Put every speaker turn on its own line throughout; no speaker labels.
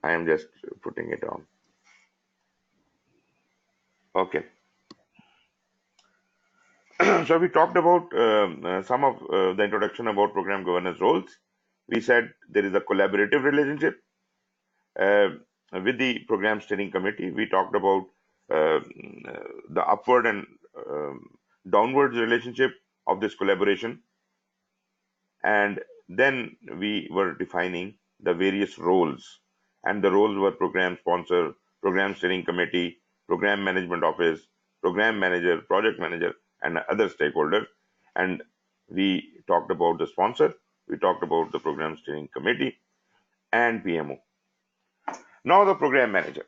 I am just putting it on. Okay. So we talked about some of the introduction about program governance roles. We said there is a collaborative relationship uh, with the program steering committee. We talked about uh, the upward and downwards relationship of this collaboration, and then we were defining the various roles, and the roles were program sponsor, program steering committee, program management office, program manager, project manager, and other stakeholders. And we talked about the sponsor, we talked about the program steering committee and PMO. Now the program manager,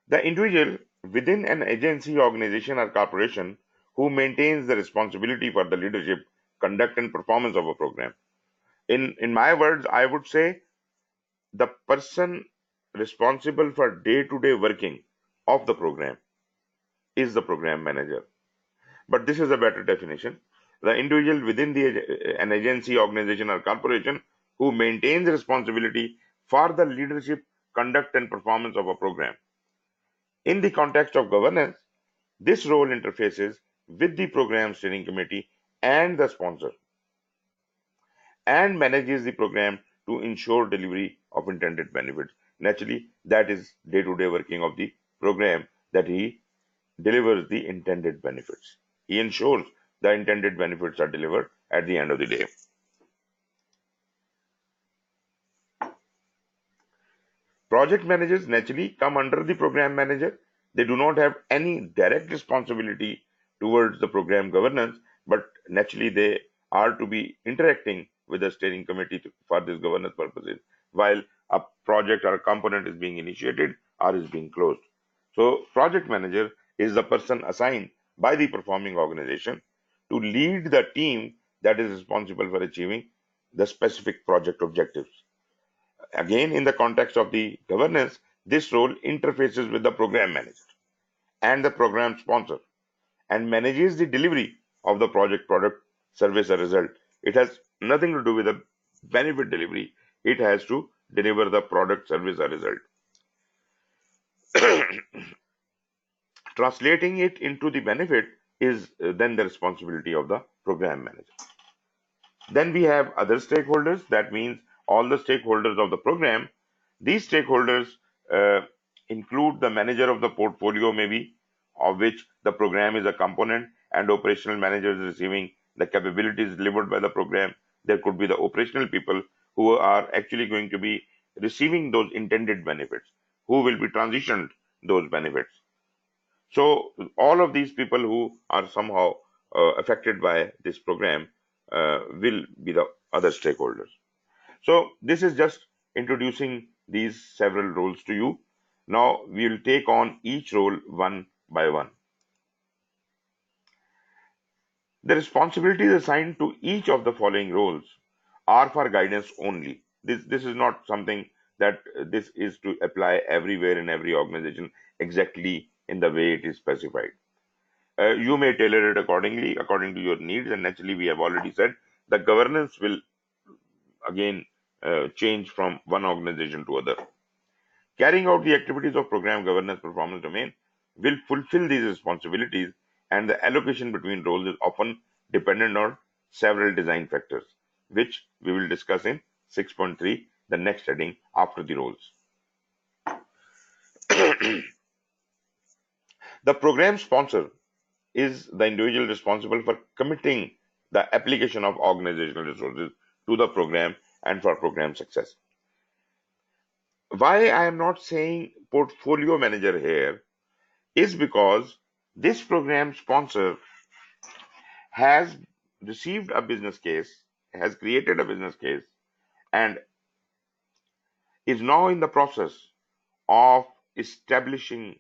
the individual within an agency, organization, or corporation who maintains the responsibility for the leadership, conduct, and performance of a program. In my words, I would say the person responsible for day-to-day working of the program is the program manager. But this is a better definition. The individual within an agency, organization, or corporation who maintains responsibility for the leadership, conduct, and performance of a program. In the context of governance, this role interfaces with the program steering committee and the sponsor, and manages the program to ensure delivery of intended benefits. Naturally, that is day-to-day working of the program, that he delivers the intended benefits. He ensures the intended benefits are delivered at the end of the day. Project managers naturally come under the program manager. They do not have any direct responsibility towards the program governance, but naturally they are to be interacting with the steering committee for this governance purposes while a project or a component is being initiated or is being closed. So project manager is the person assigned by the performing organization to lead the team that is responsible for achieving the specific project objectives. Again, in the context of the governance, this role interfaces with the program manager and the program sponsor and manages the delivery of the project, product, service, or result. It has nothing to do with the benefit delivery. It has to deliver the product, service, or result. Translating it into the benefit is then the responsibility of the program manager. Then we have other stakeholders. That means all the stakeholders of the program. These stakeholders uh, include the manager of the portfolio, maybe, of which the program is a component, and operational managers receiving the capabilities delivered by the program. There could be the operational people who are actually going to be receiving those intended benefits, who will be transitioned those benefits. So all of these people who are somehow affected by this program will be the other stakeholders. So this is just introducing these several roles to you. Now we will take on each role one by one. The responsibilities assigned to each of the following roles are for guidance only. This is not something that this is to apply everywhere in every organization exactly in the way it is specified. You may tailor it accordingly, according to your needs, and naturally we have already said the governance will again change from one organization to other. Carrying out the activities of program governance performance domain will fulfill these responsibilities, and the allocation between roles is often dependent on several design factors, which we will discuss in 6.3, the next heading after the roles. The program sponsor is the individual responsible for committing the application of organizational resources to the program and for program success. Why I am not saying portfolio manager here is because this program sponsor has received a business case, has created a business case, and is now in the process of establishing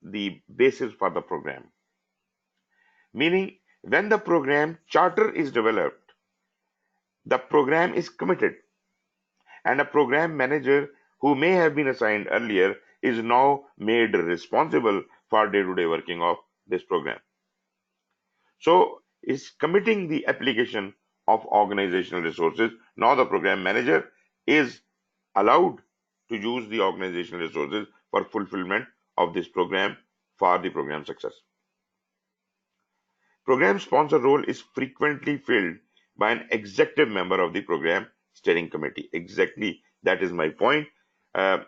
the basis for the program. Meaning, when the program charter is developed, the program is committed, and a program manager who may have been assigned earlier is now made responsible for day-to-day working of this program. So is committing the application of organizational resources. Now the program manager is allowed to use the organizational resources for fulfillment of this program for the program success. Program sponsor role is frequently filled by an executive member of the program steering committee. Exactly, that is my point. Uh,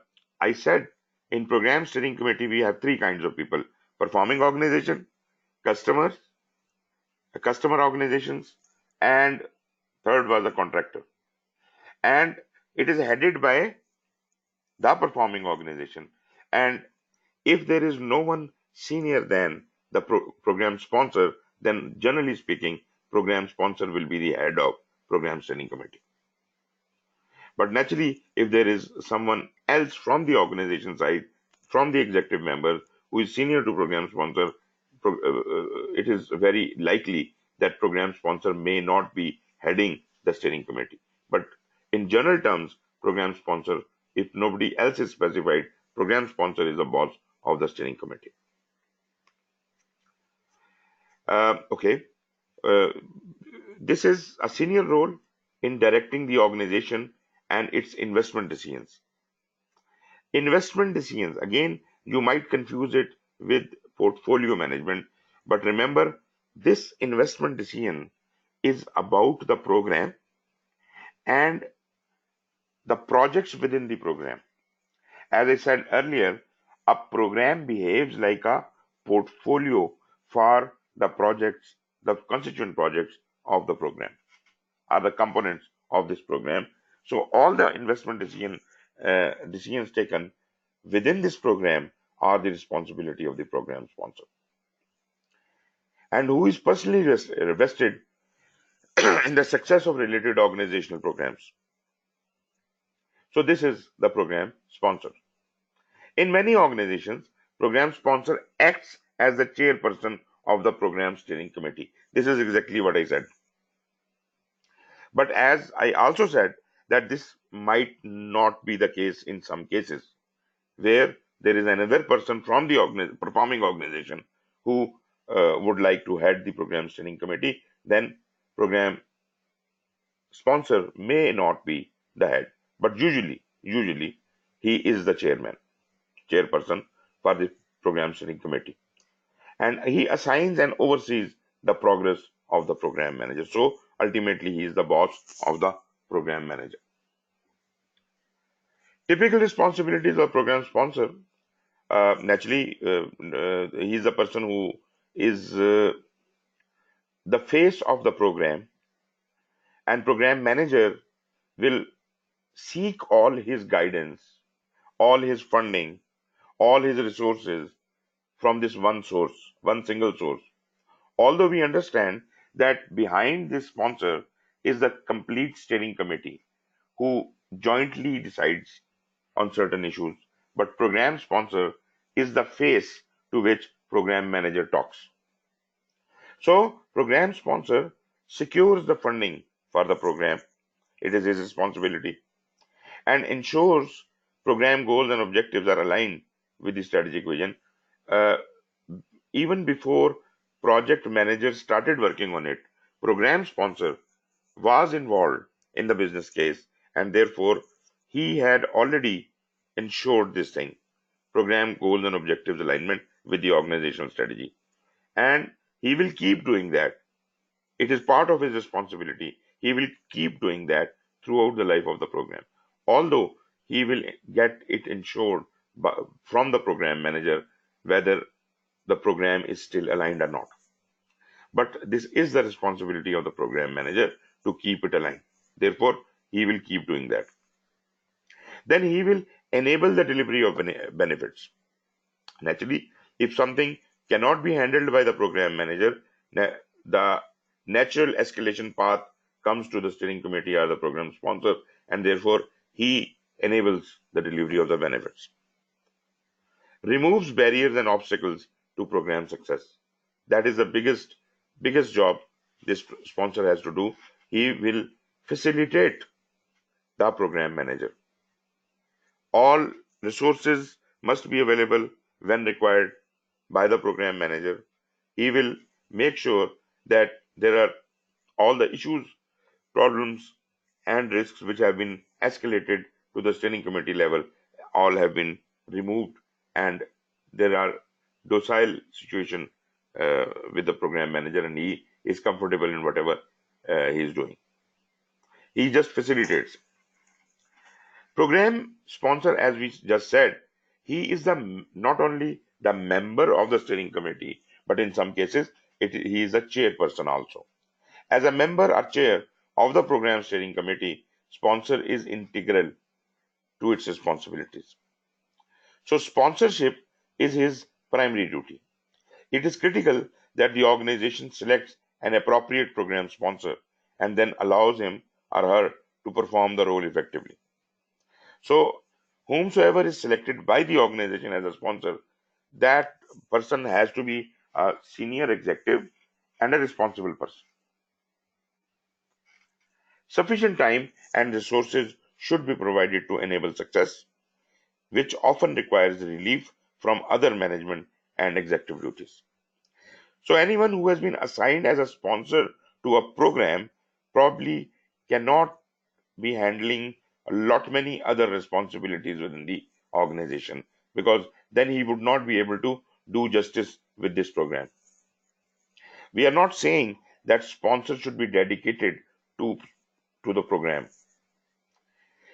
I said in program steering committee we have three kinds of people: performing organization, customers, customer organizations, and third was the contractor. And it is headed by the performing organization. And if there is no one senior than the program sponsor, then generally speaking, program sponsor will be the head of program steering committee. But naturally, if there is someone else from the organization side, from the executive members who is senior to program sponsor, it is very likely that program sponsor may not be heading the steering committee. But in general terms, program sponsor, if nobody else is specified, program sponsor is the boss of the steering committee. Okay, uh, this is a senior role in directing the organization and its investment decisions. Investment decisions, again, you might confuse it with portfolio management, but remember, this investment decision is about the program and the projects within the program. As I said earlier, a program behaves like a portfolio for the projects, the constituent projects of the program, are the components of this program. So all the investment decisions taken within this program are the responsibility of the program sponsor. And who is personally vested in the success of related organizational programs? So this is the program sponsor. In many organizations, program sponsor acts as the chairperson of the program steering committee. This is exactly what I said. But as I also said, that this might not be the case in some cases where there is another person from the performing organization who would like to head the program steering committee, then program sponsor may not be the head, but usually he is the chairperson for the program steering committee, and he assigns and oversees the progress of the program manager. So ultimately, he is the boss of the program manager. Typical responsibilities of program sponsor. Naturally, he is the person who is the face of the program, and program manager will seek all his guidance, all his funding, all his resources from this one source, one single source. Although we understand that behind this sponsor is the complete steering committee who jointly decides on certain issues, but program sponsor is the face to which program manager talks. So program sponsor secures the funding for the program. It is his responsibility, and ensures program goals and objectives are aligned with the strategic vision. Uh, Even before project manager started working on it, program sponsor was involved in the business case, and therefore he had already ensured this thing: program goals and objectives alignment with the organizational strategy. And he will keep doing that. It is part of his responsibility. He will keep doing that throughout the life of the program. Although he will get it ensured from the program manager whether the program is still aligned or not. But this is the responsibility of the program manager to keep it aligned. Therefore, he will keep doing that. Then he will enable the delivery of benefits. Naturally, if something cannot be handled by the program manager, the natural escalation path comes to the steering committee or the program sponsor, and therefore he enables the delivery of the benefits. Removes barriers and obstacles to program success. That is the biggest job this sponsor has to do. He will facilitate the program manager. All resources must be available when required by the program manager. He will make sure that there are all the issues problems and risks which have been escalated to the steering committee level all have been removed, and there are docile situation with the program manager, and he is comfortable in whatever he is doing. He just facilitates. Program sponsor, as we just said, he is the not only the member of the steering committee, but in some cases he is a chairperson also. As a member or chair of the program steering committee, sponsor is integral to its responsibilities. So sponsorship is his primary duty. It is critical that the organization selects an appropriate program sponsor and then allows him or her to perform the role effectively. So whomsoever is selected by the organization as a sponsor, that person has to be a senior executive and a responsible person. Sufficient time and resources should be provided to enable success, which often requires relief from other management and executive duties. So anyone who has been assigned as a sponsor to a program probably cannot be handling a lot many other responsibilities within the organization, because then he would not be able to do justice with this program. We are not saying that sponsors should be dedicated to the program.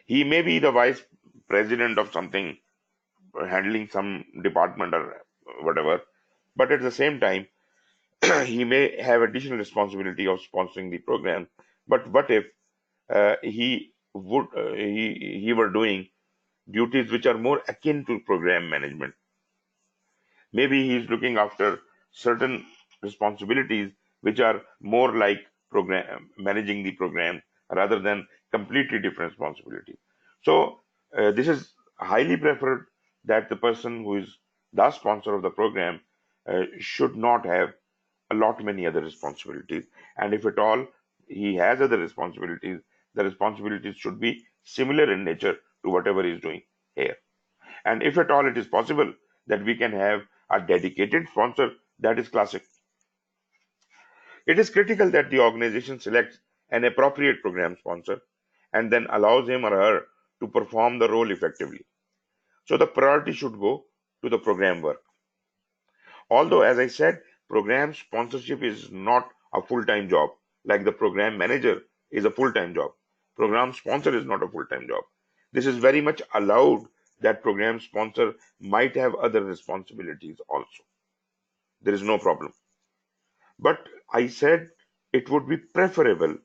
He may be the vice president of something, handling some department or whatever, but at the same time, he may have additional responsibility of sponsoring the program. But what if he were doing duties which are more akin to program management? Maybe he is looking after certain responsibilities which are more like program managing the program rather than completely different responsibility. So this is highly preferred that the person who is the sponsor of the program should not have a lot many other responsibilities, and if at all he has other responsibilities, the responsibilities should be similar in nature to whatever he is doing here. And if at all it is possible that we can have a dedicated sponsor, that is classic. It is critical that the organization selects an appropriate program sponsor and then allows him or her to perform the role effectively. So the priority should go to the program work. Although, as I said, program sponsorship is not a full-time job, like the program manager is a full-time job. Program sponsor is not a full-time job. This is very much allowed that program sponsor might have other responsibilities also. There is no problem. But I said it would be preferable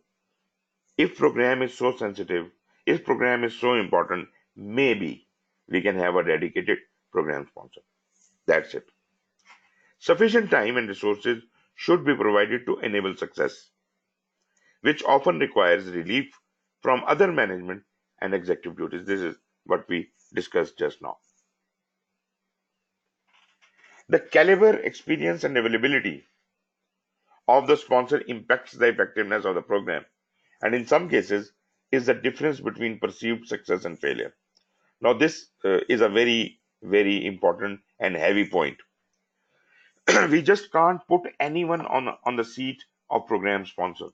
if program is so sensitive, if program is so important, maybe we can have a dedicated program sponsor. That's it. Sufficient time and resources should be provided to enable success, which often requires relief from other management and executive duties. This is what we discussed just now. The caliber, experience, and availability of the sponsor impacts the effectiveness of the program, and in some cases is the difference between perceived success and failure. Now, this is a very, very important and heavy point. We just can't put anyone on the seat of program sponsor.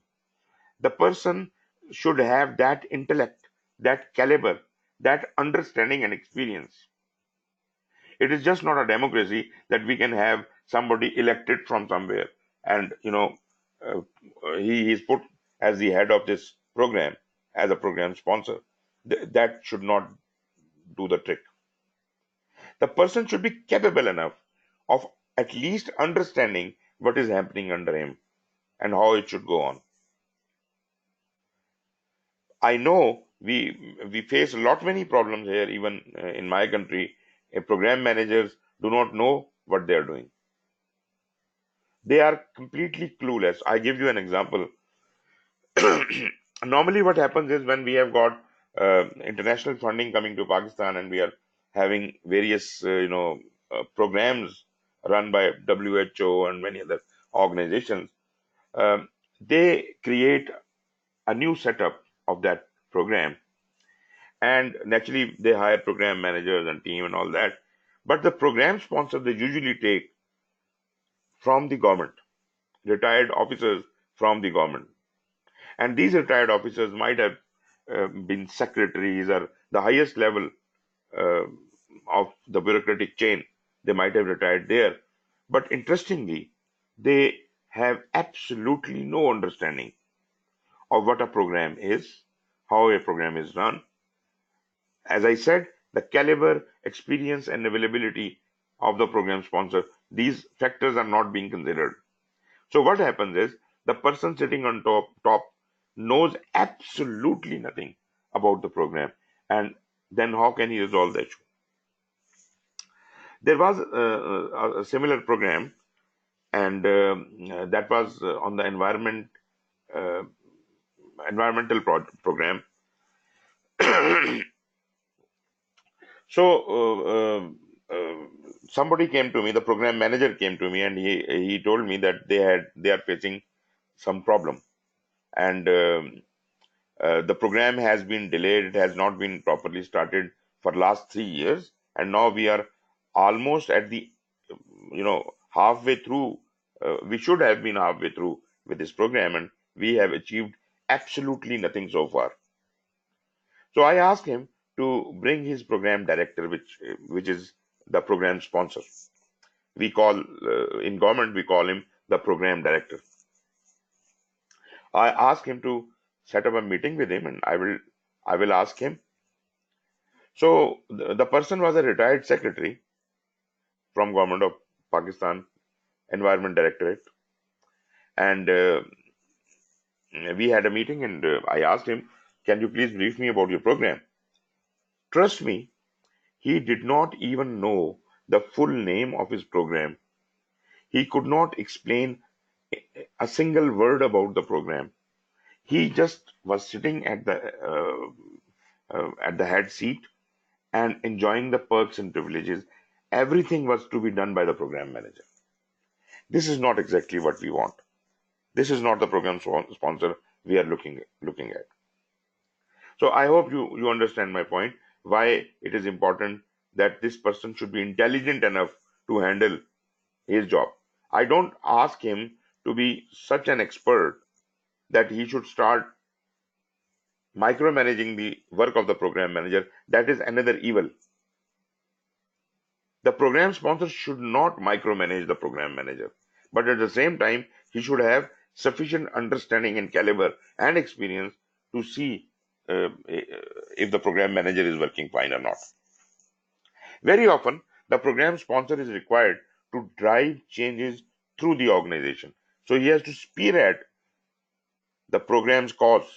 The person should have that intellect, that caliber, that understanding and experience. It is just not a democracy that we can have somebody elected from somewhere and uh, he is put as the head of this program as a program sponsor. That should not do the trick. The person should be capable enough of at least understanding what is happening under him and how it should go on. I know we face a lot many problems here, even in my country. Program managers do not know what they are doing. They are completely clueless. I give you an example. Normally, what happens is when we have got international funding coming to Pakistan and we are having various programs run by WHO and many other organizations, they create a new setup of that program, and naturally they hire program managers and team and all that, but the program sponsor they usually take from the government, retired officers from the government, And these retired officers might have been secretaries or the highest level uh, of the bureaucratic chain. They might have retired there. But interestingly, they have absolutely no understanding of what a program is, how a program is run. As I said, the caliber, experience, and availability of the program sponsor, these factors are not being considered. So what happens is the person sitting on top knows absolutely nothing about the program, and then how can he resolve the issue? There was a similar program, and that was on the uh, environmental program. So somebody came to me, the program manager came to me, and he told me that they are facing some problem, and the program has been delayed. It has not been properly started for last 3 years, and now we are almost at the halfway through. We should have been halfway through with this program, and we have achieved absolutely nothing so far. So I asked him to bring his program director, which is the program sponsor. We call in government we call him the program director. I asked him to set up a meeting with him, and I will ask him. So the person was a retired secretary from government of Pakistan, Environment Directorate, and we had a meeting, and I asked him, "Can you please brief me about your program?" Trust me, he did not even know the full name of his program. He could not explain a single word about the program. He just was sitting at the head seat and enjoying the perks and privileges. Everything was to be done by the program manager. This is not exactly what we want. This is not the program sponsor we are looking at. So I hope you understand my point, why it is important that this person should be intelligent enough to handle his job. I don't ask him to be such an expert that he should start micromanaging the work of the program manager. That is another evil. The program sponsor should not micromanage the program manager, but at the same time, he should have sufficient understanding and caliber and experience to see if the program manager is working fine or not. Very often, the program sponsor is required to drive changes through the organization. So he has to spearhead the program's cause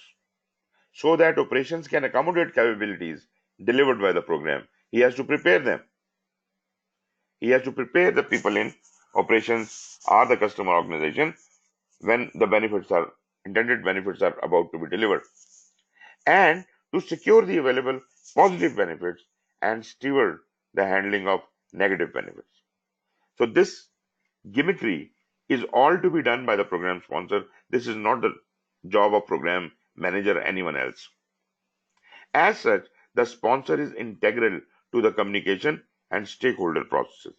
so that operations can accommodate capabilities delivered by the program. He has to prepare them. He has to prepare the people in operations or the customer organization when the intended benefits are about to be delivered, and to secure the available positive benefits and steward the handling of negative benefits. So this gimmickry is all to be done by the program sponsor. This is not the job of program manager or anyone else. As such, the sponsor is integral to the communication and stakeholder processes.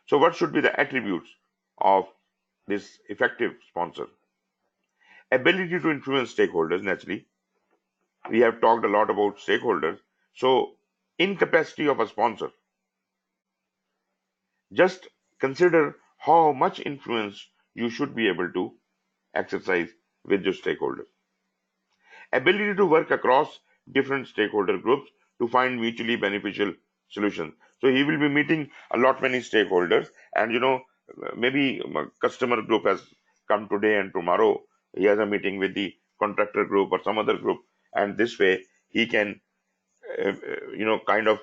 So what should be the attributes of this effective sponsor? Ability to influence stakeholders, naturally. We have talked a lot about stakeholders. So incapacity of a sponsor. Just consider how much influence you should be able to exercise with your stakeholders. Ability to work across different stakeholder groups to find mutually beneficial solutions. So he will be meeting a lot many stakeholders, and maybe a customer group has come today, and tomorrow he has a meeting with the contractor group or some other group, and this way he can kind of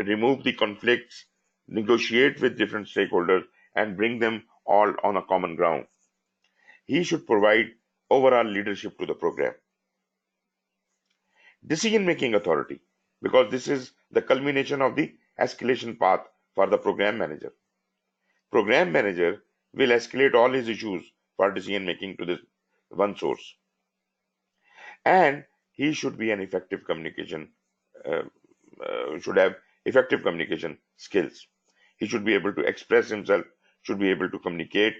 remove the conflicts, negotiate with different stakeholders, and bring them all on a common ground. He should provide overall leadership to the program. Decision making authority, because this is the culmination of the escalation path for the program manager. Program manager will escalate all his issues for decision making to this one source, and he should be an effective communication uh, should have effective communication skills. He should be able to express himself, should be able to communicate.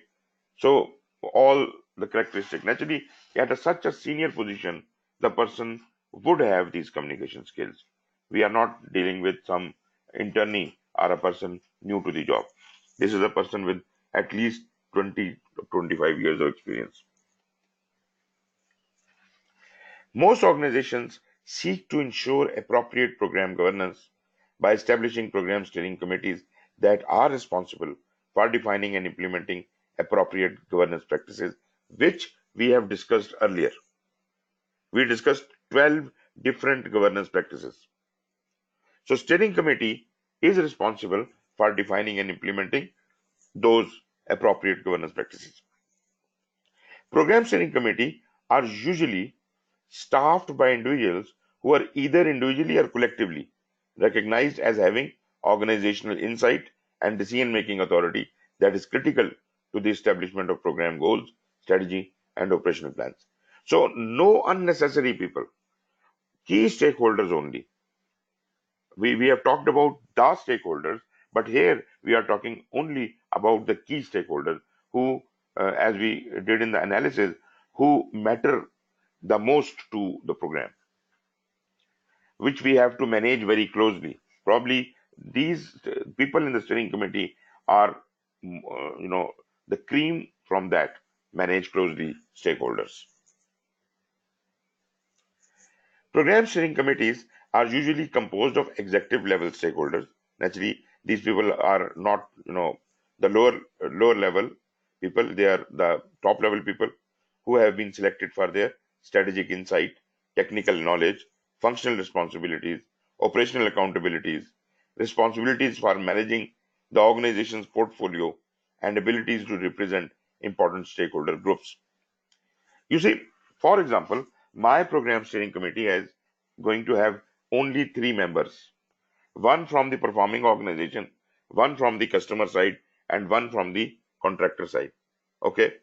So all the characteristics. Naturally, At such a senior position, the person would have these communication skills. We are not dealing with some internee or a person new to the job. This is a person with at least 20 to 25 years of experience. Most organizations seek to ensure appropriate program governance by establishing program steering committees that are responsible for defining and implementing appropriate governance practices, which we have discussed earlier. We discussed 12 different governance practices. So, steering committee is responsible for defining and implementing those appropriate governance practices. Program steering committee are usually staffed by individuals who are either individually or collectively recognized as having organizational insight and decision-making authority that is critical to the establishment of program goals, strategy, and operational plans. So, no unnecessary people, key stakeholders only. We have talked about the stakeholders, but here we are talking only about the key stakeholders who, as we did in the analysis, who matter the most to the program, which we have to manage very closely. Probably these people in the steering committee are, the cream from that manage closely stakeholders. Program steering committees are usually composed of executive level stakeholders. Naturally, these people are not, the lower level people. They are the top level people who have been selected for their strategic insight, technical knowledge, functional responsibilities, operational accountabilities, responsibilities for managing the organization's portfolio, and abilities to represent important stakeholder groups. You see, for example, my program steering committee is going to have only three members, one from the performing organization, one from the customer side, and one from the contractor side. Okay.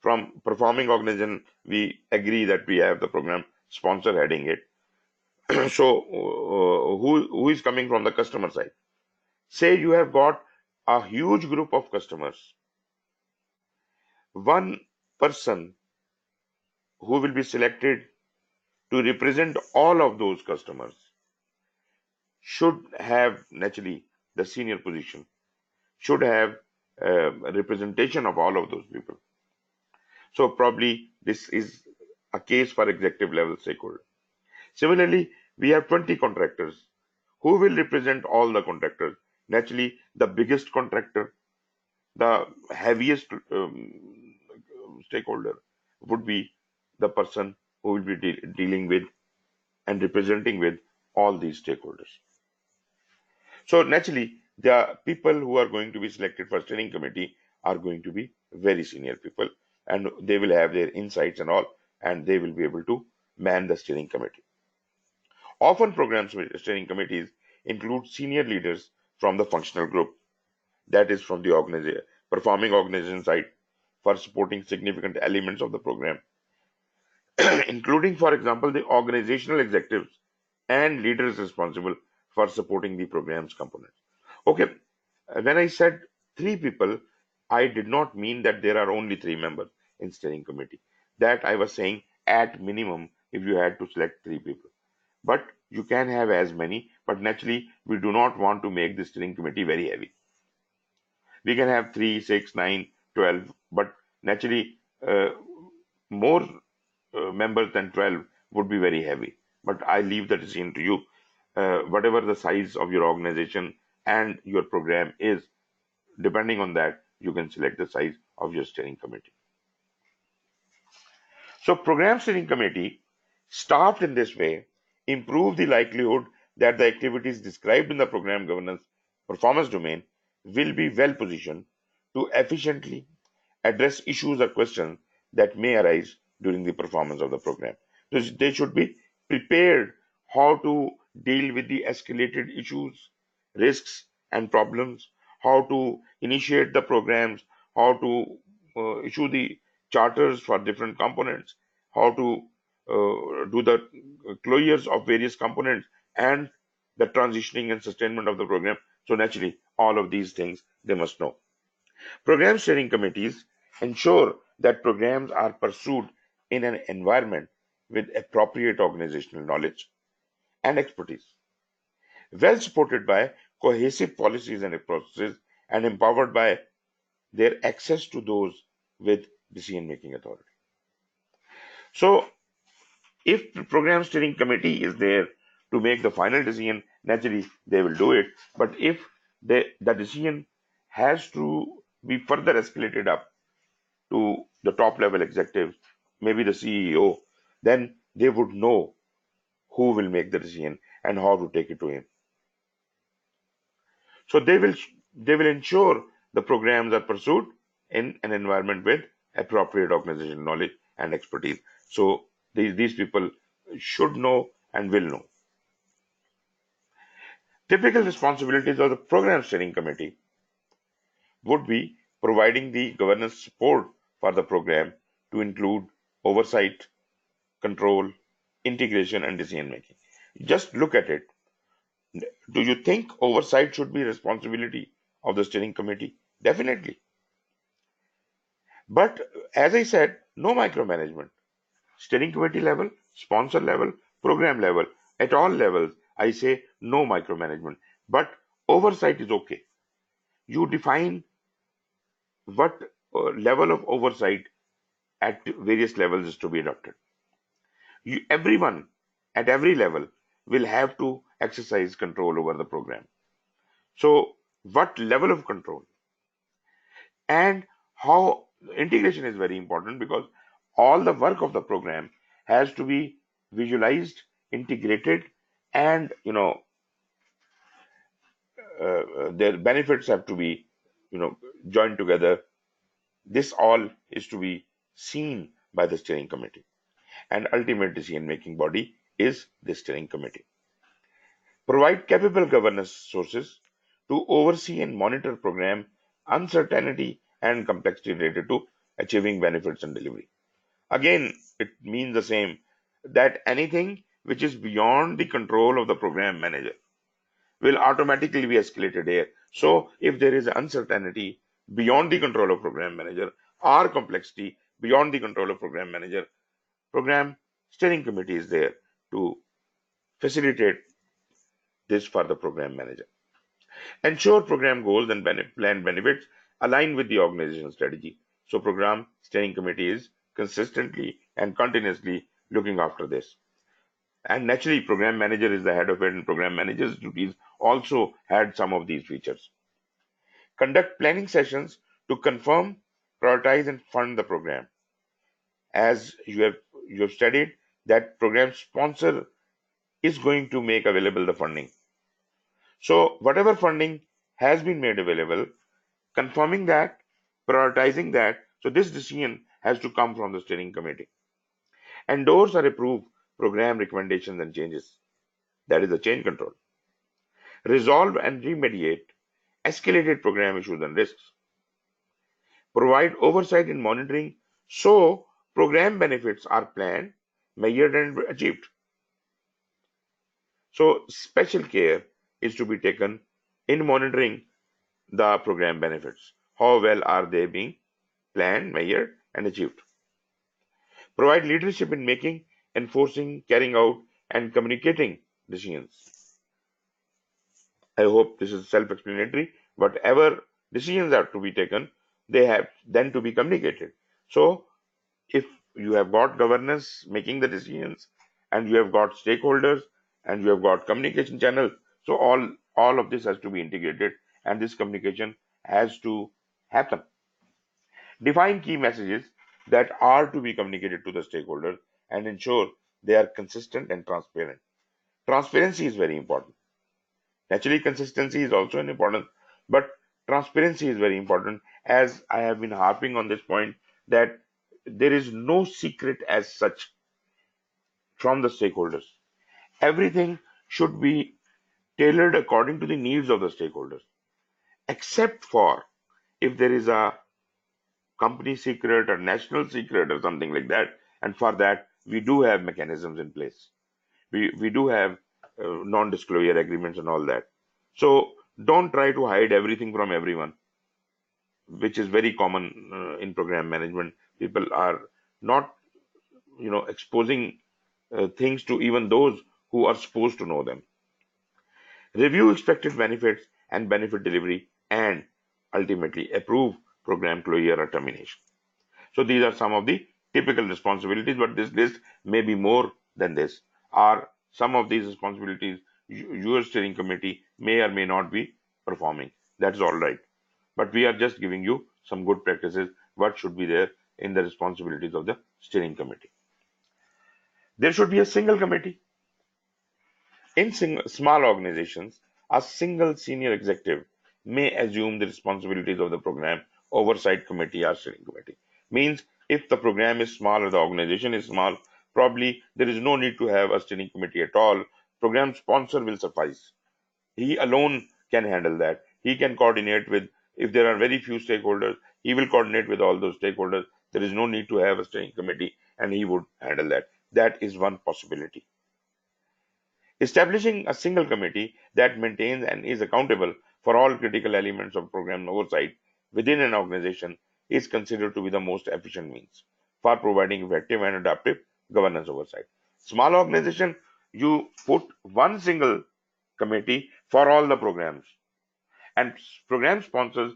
From performing organization, we agree that we have the program sponsor heading it. So, who is coming from the customer side? Say you have got a huge group of customers. One person who will be selected to represent all of those customers should have naturally the senior position, should have representation of all of those people. So probably this is a case for executive level stakeholder. Similarly, we have 20 contractors who will represent all the contractors. Naturally, the biggest contractor, the heaviest stakeholder would be the person who will be dealing with and representing with all these stakeholders. So naturally, the people who are going to be selected for steering committee are going to be very senior people, and they will have their insights and all, and they will be able to man the steering committee. Often programs with steering committees include senior leaders from the functional group, that is from the performing organization side, for supporting significant elements of the program, including, for example, the organizational executives and leaders responsible for supporting the program's components. Okay, when I said three people, I did not mean that there are only three members in steering committee. That I was saying at minimum if you had to select three people. But you can have as many, but naturally we do not want to make the steering committee very heavy. We can have 3, 6, 9, 12, but naturally more members than 12 would be very heavy. But I leave the decision to you. Whatever the size of your organization and your program is, depending on that, you can select the size of your steering committee. So program steering committee staffed in this way improve the likelihood that the activities described in the program governance performance domain will be well positioned to efficiently address issues or questions that may arise during the performance of the program. So they should be prepared how to deal with the escalated issues, risks, and problems, how to initiate the programs, how to issue the charters for different components, how to do the closures of various components, and the transitioning and sustainment of the program. So naturally, all of these things they must know. Program steering committees ensure that programs are pursued in an environment with appropriate organizational knowledge and expertise, well supported by cohesive policies and processes, and empowered by their access to those with decision making authority. So, if the program steering committee is there to make the final decision, naturally they will do it. But if the decision has to be further escalated up to the top level executives, maybe the CEO, then they would know who will make the decision and how to take it to him. So they will ensure the programs are pursued in an environment with appropriate organizational knowledge and expertise. So these people should know and will know. Typical responsibilities of the program steering committee would be providing the governance support for the program to include oversight, control, integration, and decision making. Just look at it. Do you think oversight should be responsibility of the steering committee? Definitely. But as I said, no micromanagement. Steering committee level, sponsor level, program level, at all levels, I say no micromanagement. But oversight is okay. You define what level of oversight at various levels is to be adopted. Everyone at every level will have to exercise control over the program. So, what level of control and how integration is very important, because all the work of the program has to be visualized, integrated, and their benefits have to be joined together. This all is to be seen by the steering committee, and ultimate decision making body is the steering committee. Provide capable governance sources to oversee and monitor program uncertainty and complexity related to achieving benefits and delivery. Again, it means the same, that anything which is beyond the control of the program manager will automatically be escalated here. So if there is uncertainty beyond the control of program manager or complexity beyond the control of program manager, program steering committee is there to facilitate this for the program manager. Ensure program goals and planned benefits align with the organization strategy. So program steering committee is consistently and continuously looking after this. And naturally, program manager is the head of it, and program manager's duties also had some of these features. Conduct planning sessions to confirm, prioritize, and fund the program. As you have studied, that program sponsor is going to make available the funding. So whatever funding has been made available, confirming that, prioritizing that, so this decision has to come from the steering committee. Endorse or approve program recommendations and changes. That is the change control. Resolve and remediate escalated program issues and risks. Provide oversight in monitoring so program benefits are planned, measured, and achieved. So special care is to be taken in monitoring the program benefits. How well are they being planned, measured, and achieved? Provide leadership in making, enforcing, carrying out, and communicating decisions. I hope this is self-explanatory. Whatever decisions are to be taken, they have then to be communicated. So if you have got governance making the decisions, and you have got stakeholders, and you have got communication channels, so all of this has to be integrated, and this communication has to happen. Define key messages that are to be communicated to the stakeholders and ensure they are consistent and transparent. Transparency is very important. Naturally, consistency is also an important, but transparency is very important, as I have been harping on this point, that there is no secret as such from the stakeholders. Everything should be tailored according to the needs of the stakeholders, except for if there is a company secret or national secret or something like that. And for that, we do have mechanisms in place. We do have non-disclosure agreements and all that. So don't try to hide everything from everyone, which is very common in program management. People are not exposing things to even those who are supposed to know them. Review expected benefits and benefit delivery, and ultimately approve program closure or termination. So these are some of the typical responsibilities, but this list may be more than this. Are some of these responsibilities your steering committee may or may not be performing? That's all right. But we are just giving you some good practices, what should be there in the responsibilities of the steering committee. There should be a single committee. In small organizations, a single senior executive may assume the responsibilities of the program oversight committee or steering committee. Means if the program is small or the organization is small, probably there is no need to have a steering committee at all. Program sponsor will suffice. He alone can handle that. He can coordinate with, if there are very few stakeholders, he will coordinate with all those stakeholders. There is no need to have a steering committee, and he would handle that. That is one possibility. Establishing a single committee that maintains and is accountable for all critical elements of program oversight within an organization is considered to be the most efficient means for providing effective and adaptive governance oversight. Small organization, you put one single committee for all the programs, and program sponsors,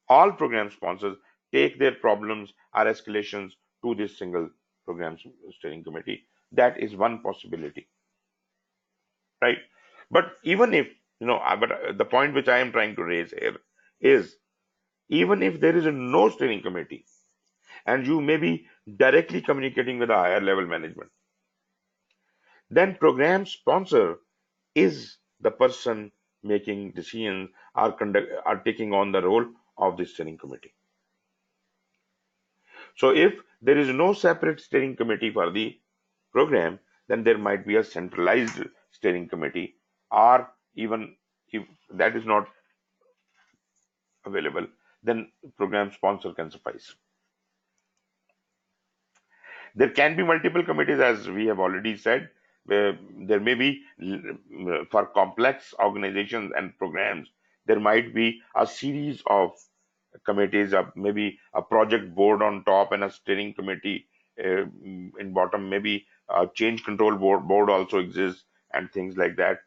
all program sponsors take their problems or escalations to this single program steering committee. That is one possibility, right? But even if, the point which I am trying to raise here is, even if there is a no steering committee and you may be directly communicating with a higher level management, then program sponsor is the person making decisions or taking on the role of the steering committee. So if there is no separate steering committee for the program, then there might be a centralized steering committee, or even if that is not available, then program sponsor can suffice. There can be multiple committees, as we have already said. Where there may be, for complex organizations and programs, there might be a series of committees, maybe a project board on top and a steering committee in bottom. Maybe a change control board also exists, and things like that.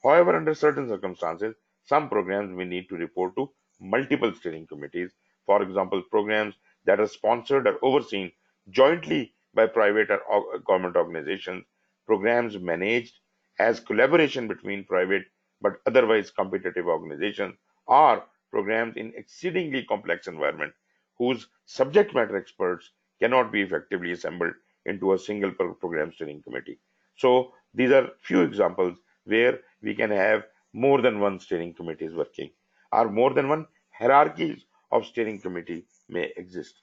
However, under certain circumstances, some programs may need to report to multiple steering committees. For example, programs that are sponsored or overseen jointly by private or government organizations, programs managed as collaboration between private but otherwise competitive organizations, or programs in exceedingly complex environment whose subject matter experts cannot be effectively assembled into a single program steering committee. So these are few examples where we can have more than one steering committees working, or more than one hierarchies of steering committee may exist.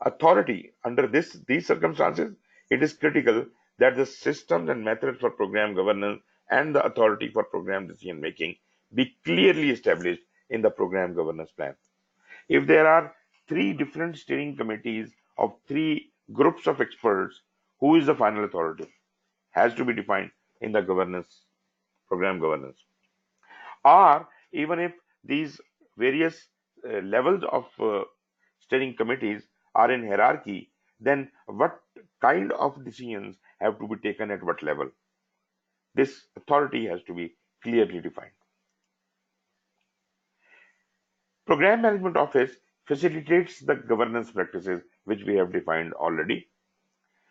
Authority under these circumstances, it is critical that the systems and methods for program governance and the authority for program decision making be clearly established in the program governance plan. If there are three different steering committees of three groups of experts, who is the final authority has to be defined in the program governance. Or even if these various levels of steering committees are in hierarchy, then what kind of decisions have to be taken at what level? This authority has to be clearly defined. Program Management Office facilitates the governance practices which we have defined already.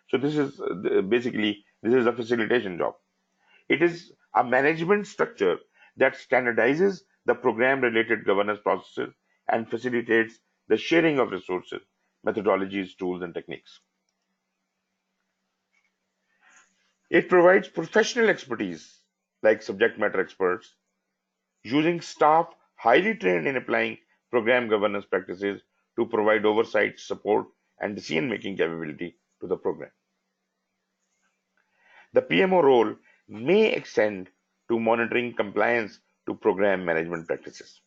So this is basically, this is a facilitation job. It is a management structure that standardizes the program related governance processes and facilitates the sharing of resources, methodologies, tools, and techniques. It provides professional expertise like subject matter experts, using staff highly trained in applying program governance practices to provide oversight, support, and decision making capability to the program. The PMO role may extend to monitoring compliance to program management practices.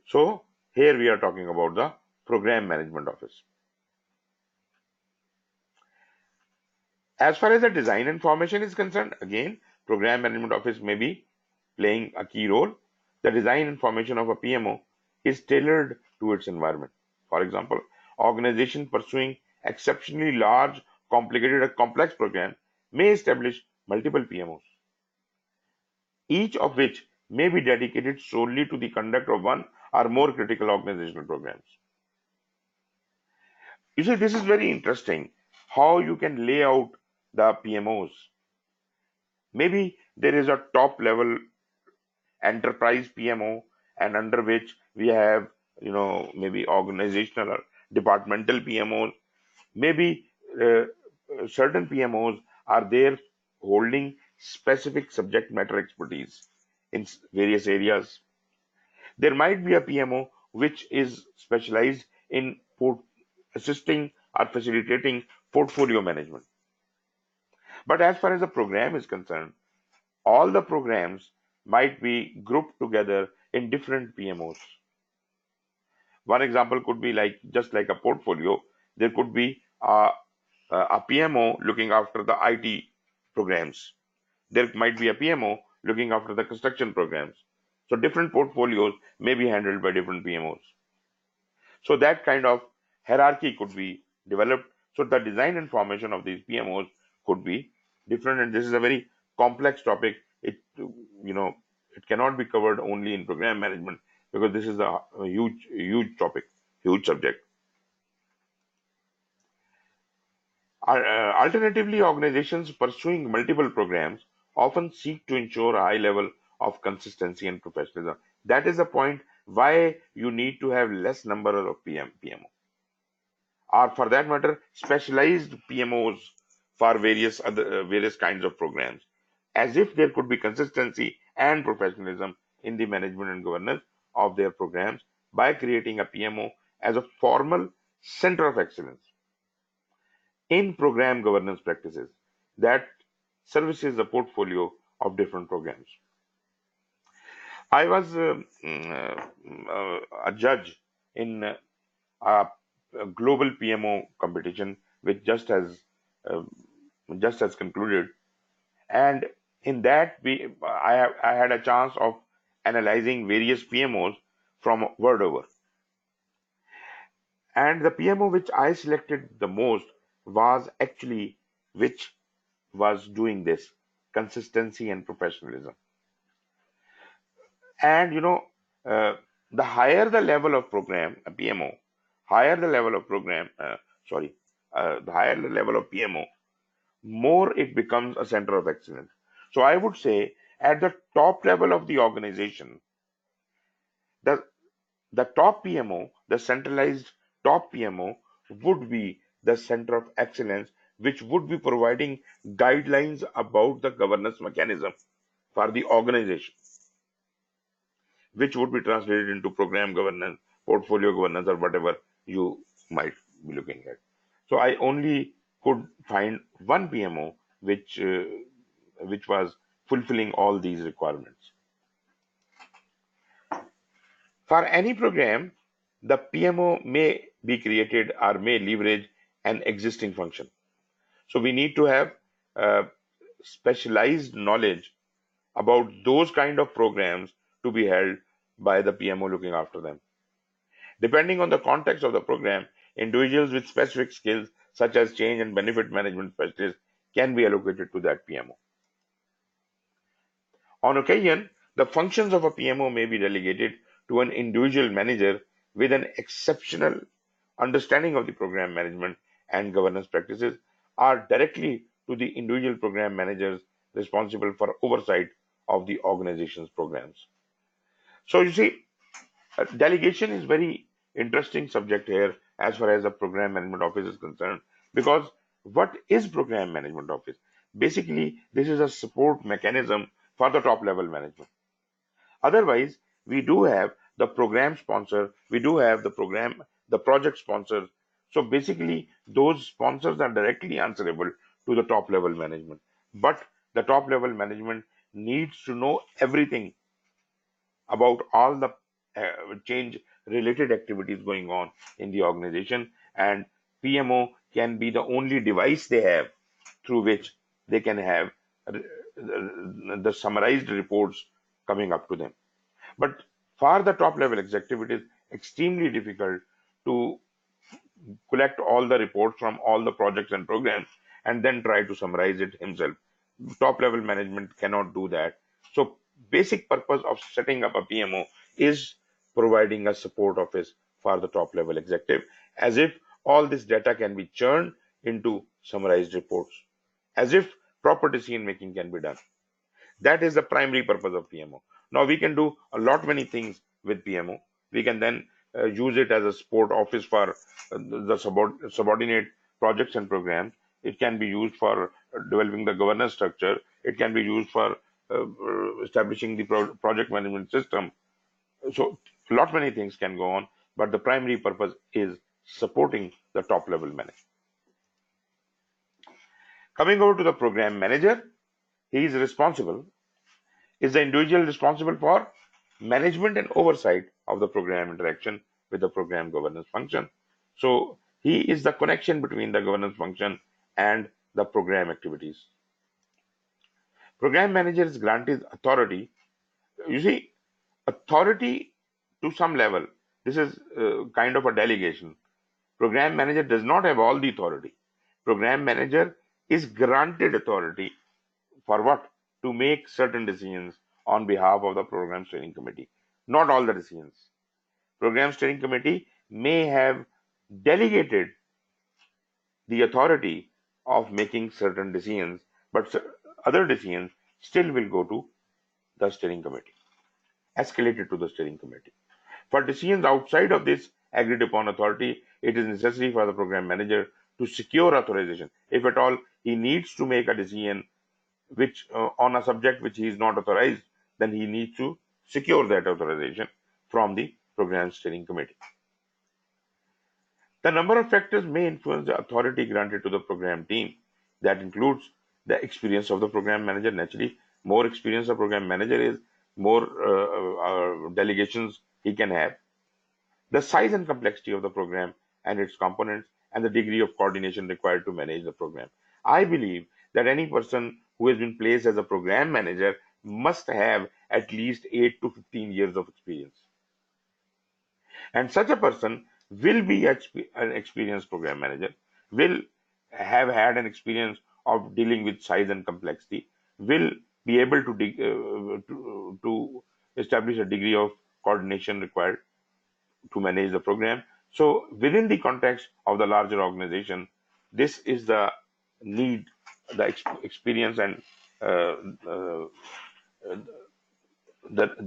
So here we are talking about the Program Management Office. As far as the design and formation is concerned, again, Program Management Office may be playing a key role. The design and formation of a PMO is tailored to its environment. For example, organization pursuing exceptionally large, complicated, or complex program may establish multiple PMOs, each of which may be dedicated solely to the conduct of one or more critical organizational programs. You see, this is very interesting how you can lay out the PMOs. Maybe there is a top level enterprise PMO, and under which we have, maybe organizational or departmental PMOs. Maybe certain PMOs are there holding specific subject matter expertise in various areas. There might be a PMO which is specialized in assisting or facilitating portfolio management. But as far as the program is concerned, all the programs might be grouped together in different PMOs. One example could be like just like a portfolio, there could be a PMO looking after the IT programs. There might be a PMO looking after the construction programs. So different portfolios may be handled by different PMOs. So that kind of hierarchy could be developed. So the design and formation of these PMOs could be different. And this is a very complex topic. It cannot be covered only in program management because this is a huge topic, huge subject. Alternatively, organizations pursuing multiple programs often seek to ensure a high level of consistency and professionalism. That is the point why you need to have less number of PMO, or for that matter, specialized PMOs for various kinds of programs, as if there could be consistency and professionalism in the management and governance of their programs by creating a PMO as a formal center of excellence in program governance practices that services a portfolio of different programs. I was a judge in a global PMO competition, which uh, just has concluded, and in that I had a chance of analyzing various PMOs from world over, and the PMO which I selected the most was actually which was doing this consistency and professionalism. And the higher the level of program, a PMO, higher the level of program, the higher the level of PMO, more it becomes a center of excellence. So I would say at the top level of the organization, the the top PMO, the centralized top PMO, would be the center of excellence, which would be providing guidelines about the governance mechanism for the organization, which would be translated into program governance, portfolio governance, or whatever you might be looking at. So I only could find one PMO which was fulfilling all these requirements. For any program, the PMO may be created or may leverage an existing function. So we need to have specialized knowledge about those kind of programs to be held by the PMO looking after them. Depending on the context of the program, individuals with specific skills such as change and benefit management specialists can be allocated to that PMO. On occasion, the functions of a PMO may be delegated to an individual manager with an exceptional understanding of the program management and governance practices, or directly to the individual program managers responsible for oversight of the organization's programs. So you see, delegation is very interesting subject here as far as the program management office is concerned, because what is program management office? Basically, this is a support mechanism for the top level management. Otherwise, we do have the program sponsor, we do have the project sponsors. So basically, those sponsors are directly answerable to the top level management. But the top level management needs to know everything about all the change related activities going on in the organization, and PMO can be the only device they have through which they can have the summarized reports coming up to them. But for the top level executive, it is extremely difficult to collect all the reports from all the projects and programs, and then try to summarize it himself. Top level management cannot do that. So basic purpose of setting up a PMO is providing a support office for the top level executive, as if all this data can be churned into summarized reports, as if proper decision making can be done. That is the primary purpose of PMO. Now we can do a lot many things with PMO. We can then use it as a support office for the subordinate projects and programs. It can be used for developing the governance structure. It can be used for establishing the project management system. So a lot many things can go on, but the primary purpose is supporting the top level management. Coming over to the program manager, he is the individual responsible for management and oversight of the program interaction with the program governance function. So he is the connection between the governance function and the program activities. Program manager is granted authority. You see, authority to some level. This is kind of a delegation. Program manager does not have all the authority. Program manager is granted authority for what? To make certain decisions on behalf of the program steering committee. Not all the decisions. Program steering committee may have delegated the authority of making certain decisions, but other decisions still will go to the steering committee, escalated to the steering committee. For decisions outside of this agreed upon authority, it is necessary for the program manager to secure authorization. If at all he needs to make a decision which on a subject which he is not authorized, then he needs to secure that authorization from the program steering committee. The number of factors may influence the authority granted to the program team. That includes the experience of the program manager. Naturally, more experience the program manager is, more delegations he can have. The size and complexity of the program and its components, and the degree of coordination required to manage the program. I believe that any person who has been placed as a program manager must have at least 8 to 15 years of experience. And such a person will be an experienced program manager, will have had an experience of dealing with size and complexity, will be able to establish a degree of coordination required to manage the program. So within the context of the larger organization, this is the need, the experience and the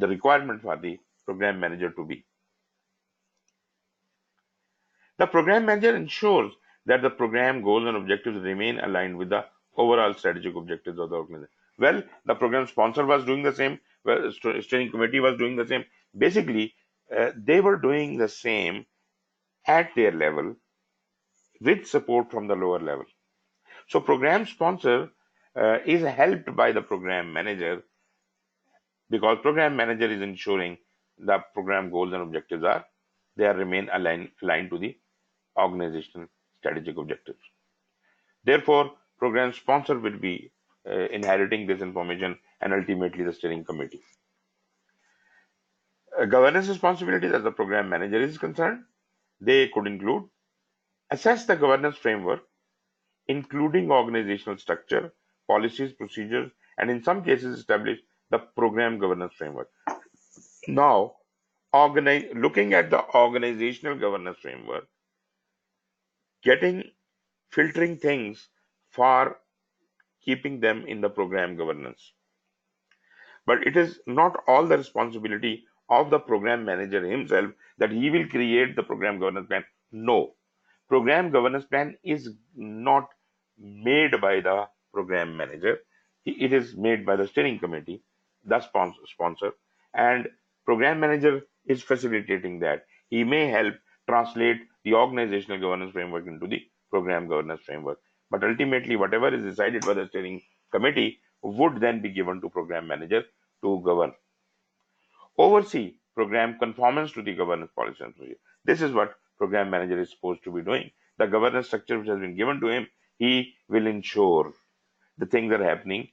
requirement for the program manager to be. The program manager ensures that the program goals and objectives remain aligned with the overall strategic objectives of the organization. Well, the program sponsor was doing the same, well, steering committee was doing the same. Basically, they were doing the same at their level with support from the lower level. So program sponsor is helped by the program manager, because program manager is ensuring the program goals and objectives remain aligned to the organizational strategic objectives. Therefore, program sponsor will be inheriting this information, and ultimately the steering committee. Governance responsibilities as the program manager is concerned, they could include assess the governance framework, including organizational structure, policies, procedures, and in some cases establish the program governance framework. Now, looking at the organizational governance framework, filtering things for keeping them in the program governance. But it is not all the responsibility of the program manager himself that he will create the program governance plan. No, program governance plan is not made by the program manager. It is made by the steering committee, the sponsor, and program manager is facilitating that. He may help translate the organizational governance framework into the program governance framework. But ultimately, whatever is decided by the steering committee would then be given to program manager to govern. Oversee program conformance to the governance policy and procedure. This is what program manager is supposed to be doing. The governance structure which has been given to him, he will ensure the things are happening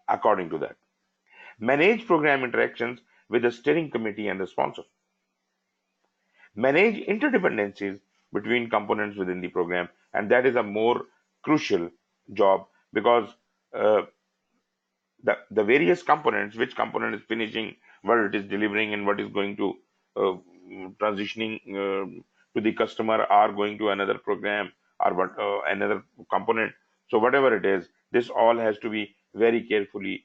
according to that. Manage program interactions with the steering committee and the sponsor. Manage interdependencies between components within the program, and that is a more crucial job because uh, the various components, which component is finishing, what it is delivering, and what is going to uh, transitioning to the customer or going to another program or what another component. So whatever it is, this all has to be very carefully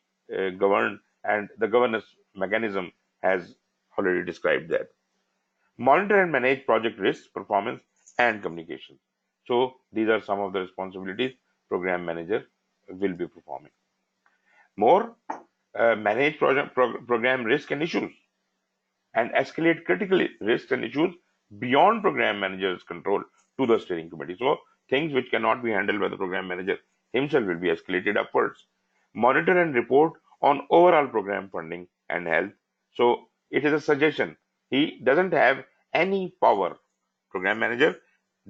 governed, and the governance mechanism has already described that. Monitor and manage project risk, performance, and communication. So these are some of the responsibilities program manager will be performing. More, manage program risk and issues, and escalate critical risks and issues beyond program manager's control to the steering committee. So things which cannot be handled by the program manager himself will be escalated upwards. Monitor and report on overall program funding and health. So it is a suggestion. He doesn't have any power. Program manager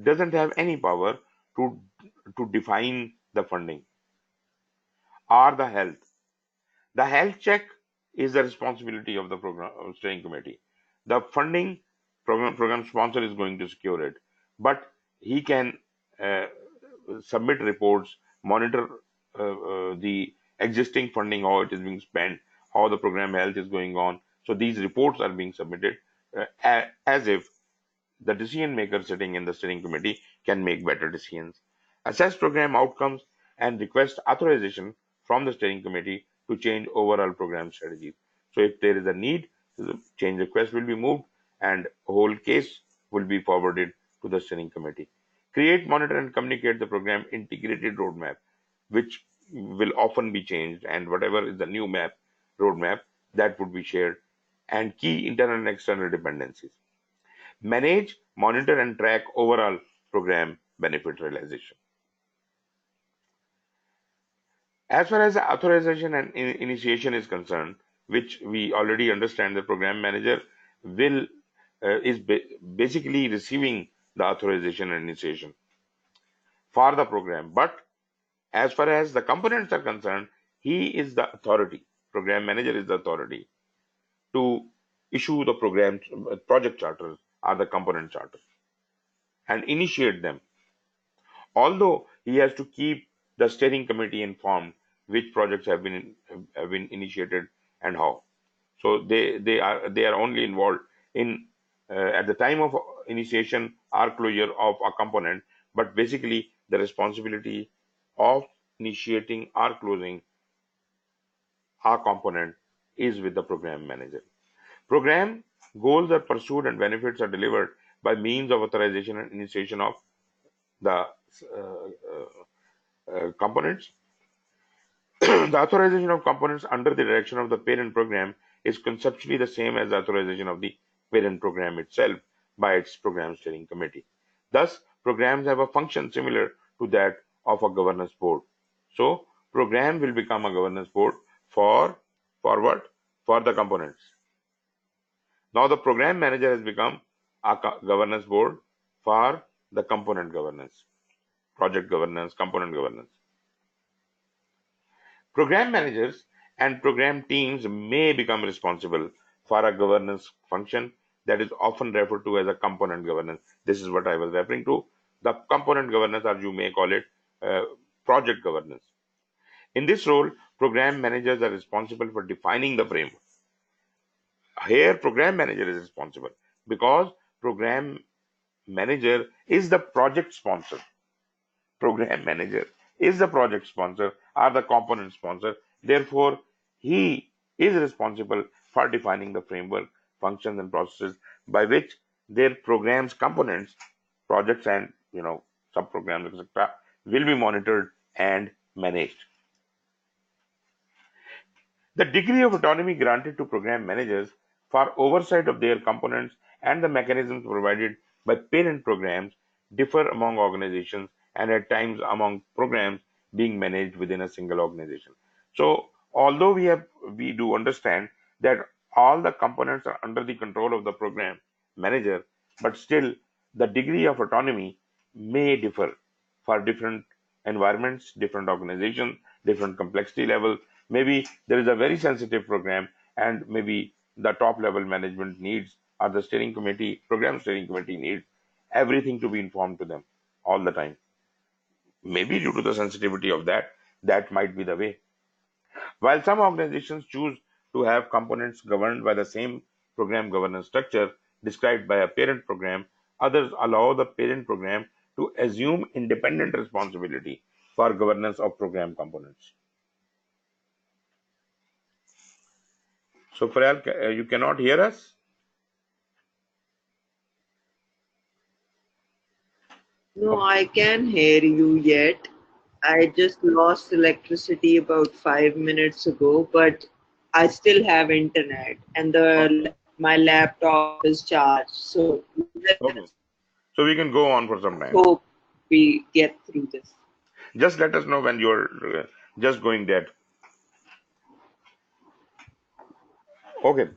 doesn't have any power to define the funding or the health. The health check is the responsibility of the program steering committee. The funding program sponsor is going to secure it, but he can uh, submit reports, monitor the existing funding, how it is being spent, how the program health is going on. So these reports are being submitted as if the decision maker sitting in the steering committee can make better decisions. Assess program outcomes and request authorization from the steering committee to change overall program strategies. So if there is a need, the change request will be moved and whole case will be forwarded to the steering committee. Create, monitor, and communicate the program integrated roadmap, which will often be changed, and whatever is the new roadmap, that would be shared, and key internal and external dependencies. Manage, monitor, and track overall program benefit realization. As far as the authorization and initiation is concerned, which we already understand, the program manager will is basically receiving the authorization and initiation for the program. But as far as the components are concerned, he is the authority. Program manager is the authority to issue the program project charters or the component charters and initiate them, although he has to keep the steering committee informed which projects have been initiated and how. So they are only involved in at the time of initiation or closure of a component, but basically the responsibility of initiating or closing a component is with the program manager. Program goals are pursued and benefits are delivered by means of authorization and initiation of the components. The authorization of components under the direction of the parent program is conceptually the same as the authorization of the parent program itself by its program steering committee. Thus, programs have a function similar to that of a governance board. So, program will become a governance board for what? For the components. Now, the program manager has become a governance board for the component governance, project governance, component governance. Program managers and program teams may become responsible for a governance function that is often referred to as a component governance. This is what I was referring to. The component governance, or you may call it uh, project governance. In this role, program managers are responsible for defining the framework. Here, program manager is responsible because program manager is the project sponsor. Program manager is the project sponsor or the component sponsor. Therefore, he is responsible for defining the framework, functions, and processes by which their programs, components, projects, and subprograms, etc., will be monitored and managed. The degree of autonomy granted to program managers for oversight of their components and the mechanisms provided by parent programs differ among organizations and at times among programs being managed within a single organization. So, although we do understand that all the components are under the control of the program manager, but still the degree of autonomy may differ for different environments, different organizations, different complexity level. Maybe there is a very sensitive program, and maybe the top level management needs or the steering committee, program steering committee needs everything to be informed to them all the time. Maybe due to the sensitivity of that, that might be the way. While some organizations choose to have components governed by the same program governance structure described by a parent program, others allow the parent program to assume independent responsibility for governance of program components. So, Farel, you cannot hear us?
No, I can hear you yet. I just lost electricity about 5 minutes ago, but I still have internet and
Okay.
my laptop is charged. So let's
Okay. So we can go on for some time.
hope we get through this.
Just let us know when you're just going dead. Okay.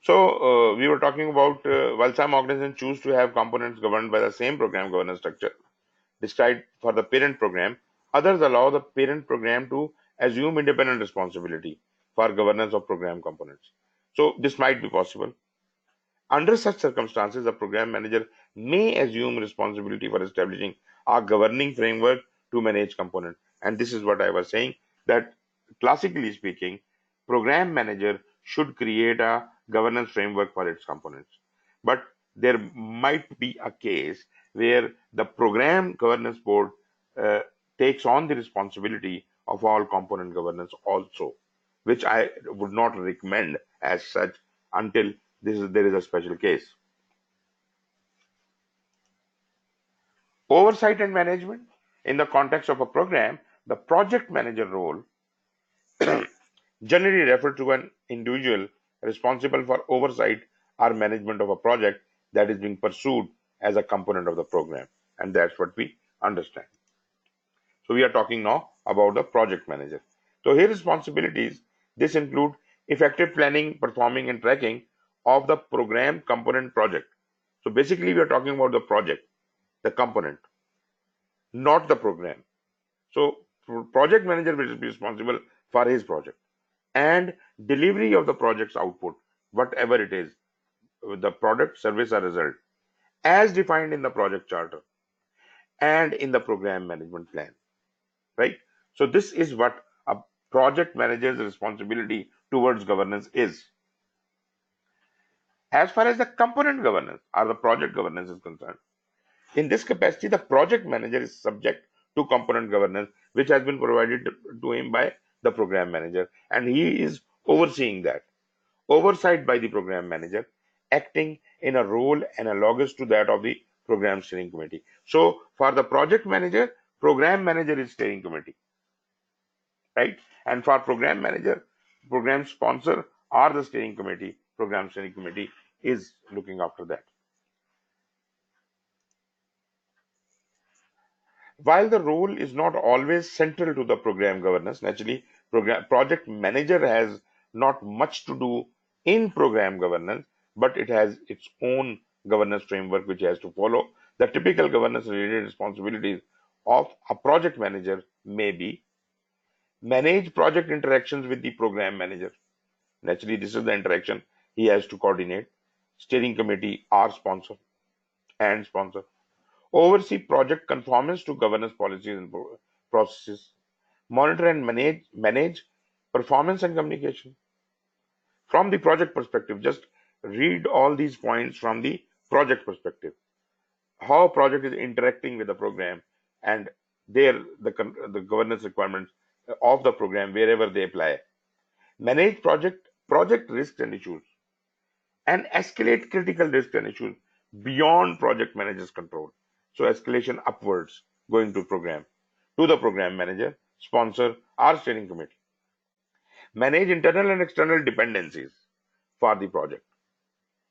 So we were talking about while some organizations choose to have components governed by the same program governance structure described for the parent program, others allow the parent program to assume independent responsibility for governance of program components. So this might be possible. Under such circumstances, the program manager may assume responsibility for establishing a governing framework to manage components. And this is what I was saying, that classically speaking, program manager should create a governance framework for its components. But there might be a case where the program governance board uh, takes on the responsibility of all component governance also, which I would not recommend as such until there is a special case. Oversight and management. In the context of a program, the project manager role generally refers to an individual responsible for oversight or management of a project that is being pursued as a component of the program. And that's what we understand. So we are talking now about the project manager. So his responsibilities, this include effective planning, performing and tracking of the program component project. So basically we are talking about the project, the component, not the program. So project manager will be responsible for his project and delivery of the project's output, whatever it is, the product, service or result, as defined in the project charter and in the program management plan, right? So this is what a project manager's responsibility towards governance is. As far as the component governance or the project governance is concerned, in this capacity, the project manager is subject to component governance, which has been provided to him by the program manager, and he is overseeing that. Oversight by the program manager, acting in a role analogous to that of the program steering committee. So, for the project manager, program manager is steering committee, right? And for program manager, program sponsor or the steering committee, program steering committee is looking after that. While the role is not always central to the program governance, naturally, project manager has not much to do in program governance, but it has its own governance framework which it has to follow. The typical governance related responsibilities of a project manager may be manage project interactions with the program manager. Naturally, this is the interaction he has to coordinate. Steering committee or sponsor and sponsor oversee project conformance to governance policies and processes, monitor and manage performance and communication. From the project perspective, just read all these points from the project perspective. How project is interacting with the program and the governance requirements of the program wherever they apply. Manage project risks and issues and escalate critical risks and issues beyond project manager's control. So escalation upwards going to the program manager, sponsor, or steering committee. Manage internal and external dependencies for the project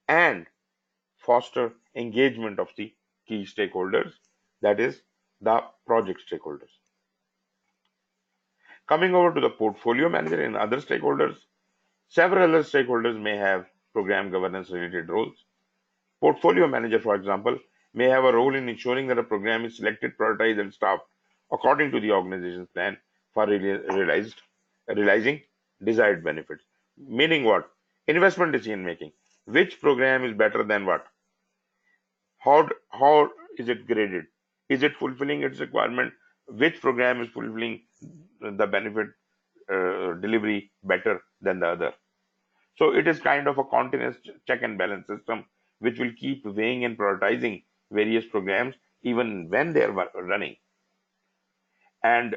and foster engagement of the key stakeholders, that is the project stakeholders. Coming over to the portfolio manager and other stakeholders, several other stakeholders may have program governance related roles. Portfolio manager, for example, may have a role in ensuring that a program is selected, prioritized, and staffed according to the organization's plan for realizing desired benefits. Meaning what? Investment decision making. Which program is better than what? How is it graded? Is it fulfilling its requirement? Which program is fulfilling the benefit delivery better than the other? So it is kind of a continuous check and balance system which will keep weighing and prioritizing various programs even when they are running. And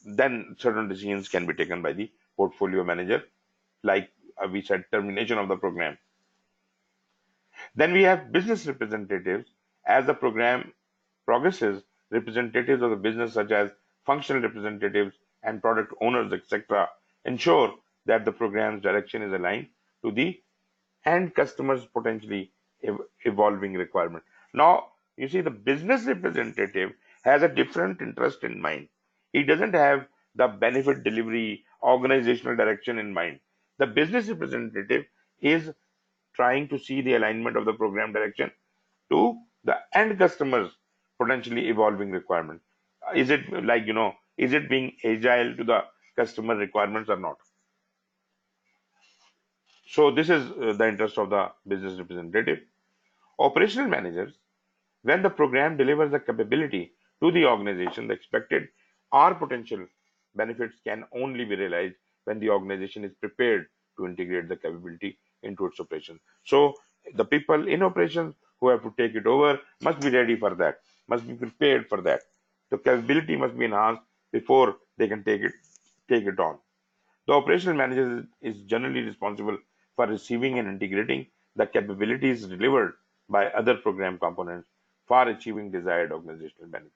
then certain decisions can be taken by the portfolio manager, like we said, termination of the program. Then we have business representatives. As the program progresses, representatives of the business, such as functional representatives and product owners, etc., ensure that the program's direction is aligned to the end customer's potentially evolving requirement. Now, you see, the business representative has a different interest in mind. He doesn't have the benefit delivery, organizational direction in mind. The business representative is trying to see the alignment of the program direction to the end customer's potentially evolving requirement. Is it like, is it being agile to the customer requirements or not? So this is the interest of the business representative. Operational managers, when the program delivers the capability to the organization, the expected or potential benefits can only be realized when the organization is prepared to integrate the capability into its operation. So the people in operations who have to take it over must be ready for that, must be prepared for that. The capability must be enhanced before they can take it on. The operational manager is generally responsible for receiving and integrating the capabilities delivered by other program components for achieving desired organizational benefits.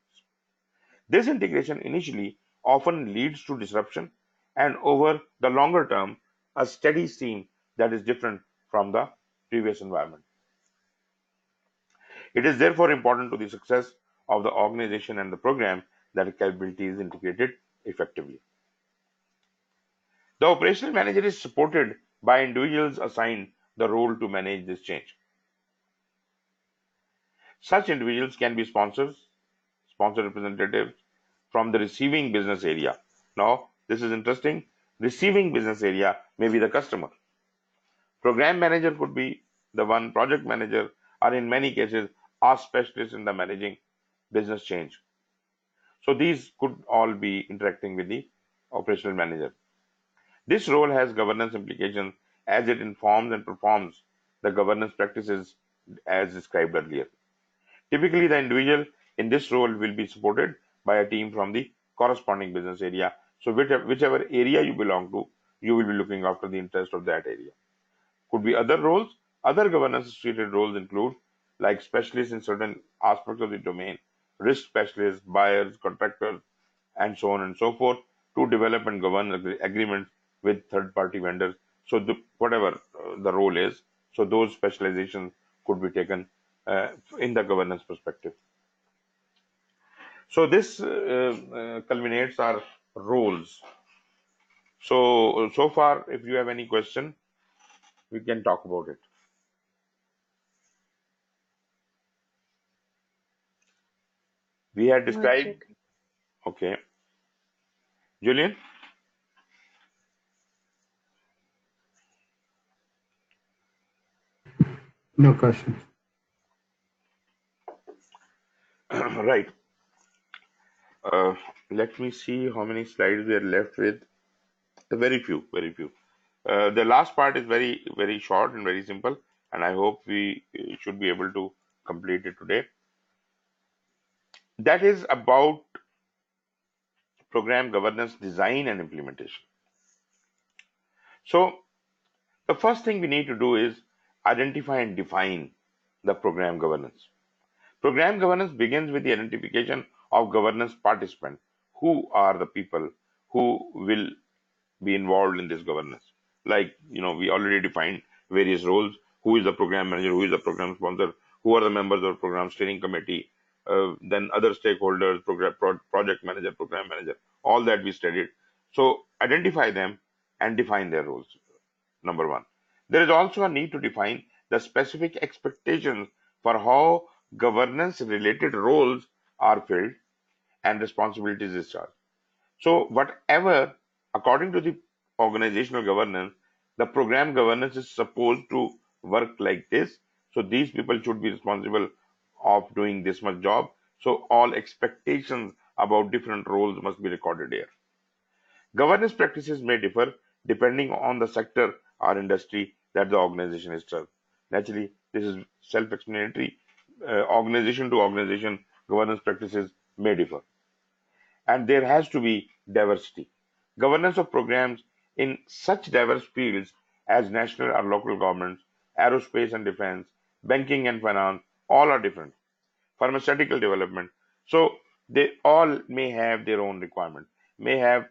This integration initially often leads to disruption and over the longer term, a steady stream that is different from the previous environment. It is therefore important to the success of the organization and the program that the capability is integrated effectively. The operational manager is supported by individuals assigned the role to manage this change. Such individuals can be sponsor representatives from the receiving business area. Now, this is interesting. Receiving business area may be the customer. Program manager could be the one, project manager, or in many cases, are specialists in the managing business change. So these could all be interacting with the operational manager. This role has governance implications as it informs and performs the governance practices as described earlier. Typically, the individual in this role will be supported by a team from the corresponding business area. So, whichever area you belong to, you will be looking after the interest of that area. Could be other roles. Other governance-related roles include like specialists in certain aspects of the domain, risk specialists, buyers, contractors, and so on and so forth to develop and govern agreements with third-party vendors. So whatever the role is, so those specializations could be taken in the governance perspective. So this culminates our roles. So far, if you have any question, we can talk about it. We had
Not
described,
yet.
okay, Julian,
No questions.
right. Uh, Let me see how many slides we are left with. Very few, very few. The last part is very, very short and very simple, and I hope we should be able to complete it today. That is about program governance design and implementation. So, the first thing we need to do is identify and define the program governance. Program governance begins with the identification of governance participants. Who are the people who will be involved in this governance? Like, we already defined various roles. Who is the program manager? Who is the program sponsor? Who are the members of program steering committee? Then other stakeholders, project manager, program manager, all that we studied. So identify them and define their roles. Number one. There is also a need to define the specific expectations for how governance related roles are filled and responsibilities discharged. So, whatever, according to the organizational governance, the program governance is supposed to work like this. So these people should be responsible of doing this much job. So all expectations about different roles must be recorded here. Governance practices may differ depending on the sector or industry that the organization is served. Naturally, this is self-explanatory. Organization to organization, governance practices may differ, and there has to be diversity. Governance of programs in such diverse fields as national or local governments, aerospace and defense, banking and finance, all are different. Pharmaceutical development. So they all may have their own requirements, may have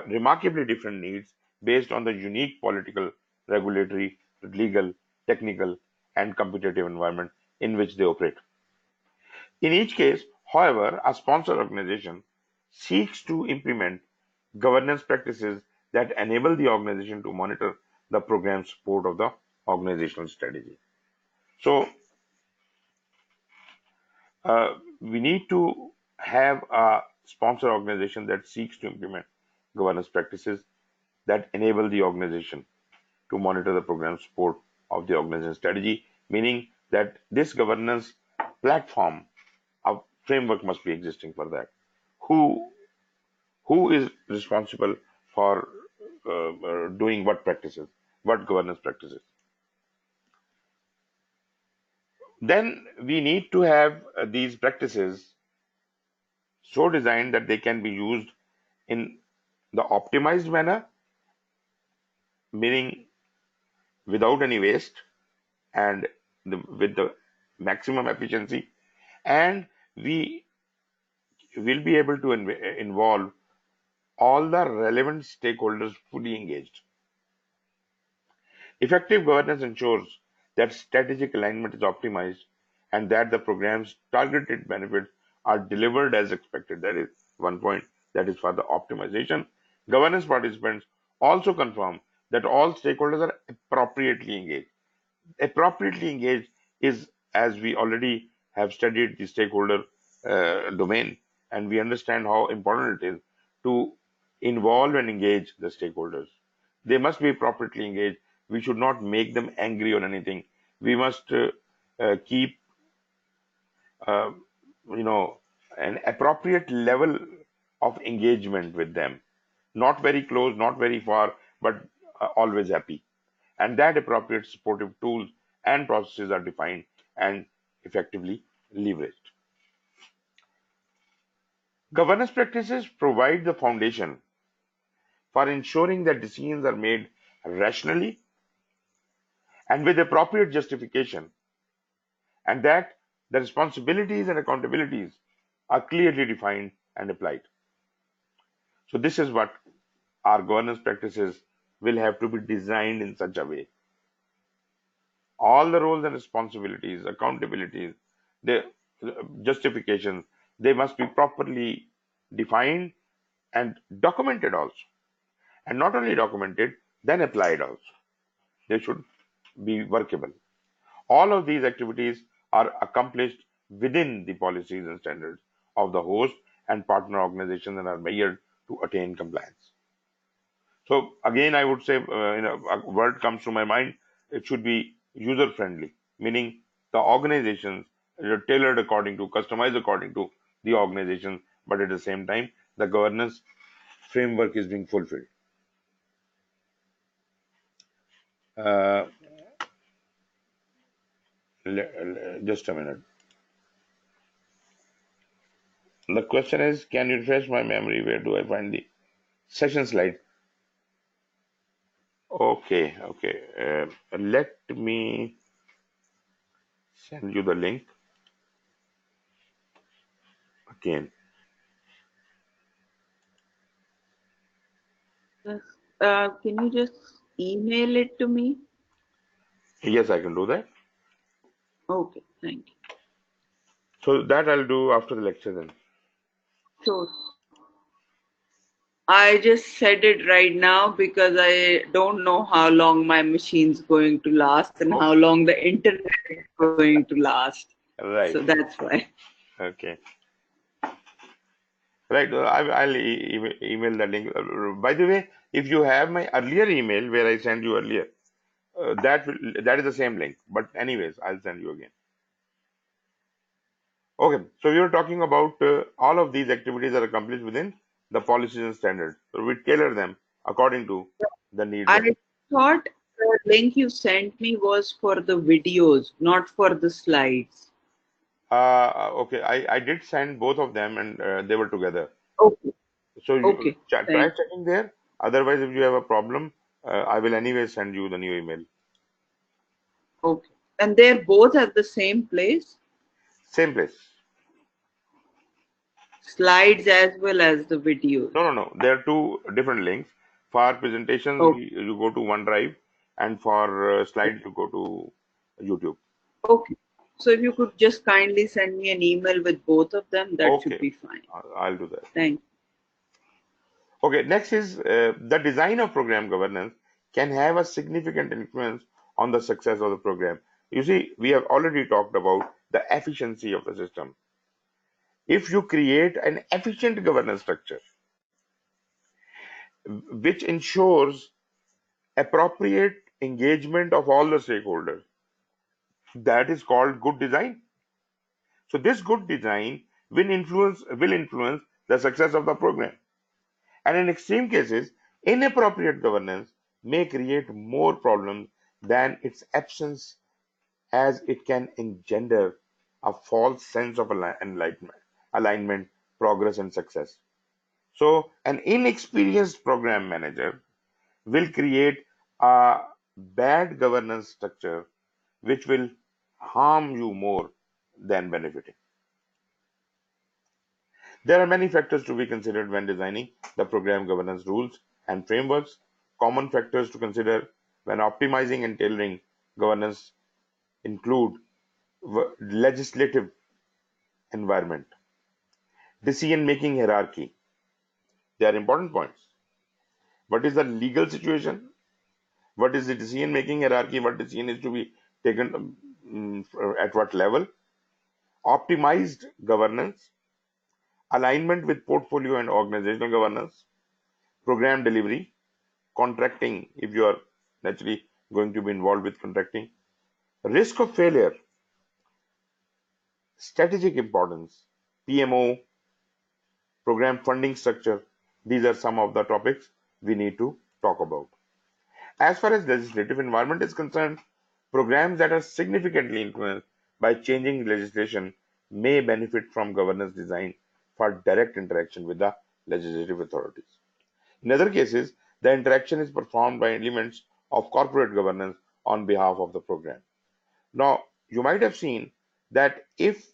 remarkably different needs based on the unique political, regulatory, legal, technical, and competitive environment in which they operate. In each case, however, a sponsor organization seeks to implement governance practices that enable the organization to monitor the program support of the organizational strategy. So, we need to have a sponsor organization that seeks to implement governance practices that enable the organization to monitor the program support of the organization strategy, meaning that this governance platform, a framework must be existing for that. Who who is responsible for doing what practices, what governance practices? Then we need to have these practices so designed that they can be used in the optimized manner, meaning without any waste and with the maximum efficiency, and we will be able to involve all the relevant stakeholders fully engaged. Effective governance ensures that strategic alignment is optimized and that the program's targeted benefits are delivered as expected. That is one point, that is for the optimization. Governance participants also confirm that all stakeholders are appropriately engaged. Appropriately engaged is, as we already have studied the stakeholder domain, and we understand how important it is to involve and engage the stakeholders. They must be appropriately engaged. We should not make them angry or anything. We must keep, uh, you know, an appropriate level of engagement with them. Not very close, not very far, but always happy. And that appropriate supportive tools and processes are defined and effectively leveraged. Governance practices provide the foundation for ensuring that decisions are made rationally and with appropriate justification, and that the responsibilities and accountabilities are clearly defined and applied. So, this is what our governance practices will have to be designed in such a way. All the roles and responsibilities, accountabilities, the justifications, they must be properly defined and documented also. And not only documented, then applied also. They should be workable. All of these activities are accomplished within the policies and standards of the host and partner organizations and are measured to attain compliance. So again, I would say, a word comes to my mind. It should be user friendly, meaning the organizations are tailored according to, customized according to the organization, but at the same time, the governance framework is being fulfilled. Uh, just a minute. The question is, can you refresh my memory? Where do I find the session slide? Okay, okay. Let me send you the link again.
Yes. Can you just email it to me?
Yes, I can do that.
Okay, thank you.
So that I'll do after the lecture then.
Sure.
I just said it right now because I don't know how long my machine's going to last and how long the internet is going to last.
Right.
So that's why.
Okay. Right. I'll email the link. By the way, if you have my earlier email where I sent you earlier, that is the same link. But anyways, I'll send you again. Okay, so we were talking about all of these activities are accomplished within the policies and standards. So we tailor them according to the needs of.
I thought the link you sent me was for the videos, not for the slides.
Okay, I did send both of them and they were together.
Okay,
So you
okay,
try
thank
checking there. Otherwise, if you have a problem, I will anyway send you the new email.
okay. And they're both at the same place,
Same place.
slides as well as the videos.
No. There are two different links. For presentations,
Okay,
you go to OneDrive, and for slides, you go to YouTube.
okay. So if you could just kindly send me an email with both of them, that should
Okay,
be fine.
I'll do that.
Thank you.
Okay, next is the design of program governance can have a significant influence on the success of the program. You see, we have already talked about the efficiency of the system. If you create an efficient governance structure which ensures appropriate engagement of all the stakeholders, that is called good design. So this good design will influence the success of the program. And in extreme cases, inappropriate governance may create more problems than its absence, as it can engender a false sense of alignment, progress, and success. So, an inexperienced program manager will create a bad governance structure which will harm you more than benefiting. There are many factors to be considered when designing the program governance rules and frameworks. Common factors to consider when optimizing and tailoring governance include legislative environment, decision making hierarchy. They are important points. What is the legal situation? What is the decision making hierarchy? What decision is to be taken at what level? Optimized governance, alignment with portfolio and organizational governance, program delivery, contracting, if you are naturally going to be involved with contracting, risk of failure, strategic importance, PMO, program funding structure. These are some of the topics we need to talk about. As far as legislative environment is concerned, programs that are significantly influenced by changing legislation may benefit from governance design for direct interaction with the legislative authorities. In other cases, the interaction is performed by elements of corporate governance on behalf of the program. Now, you might have seen that if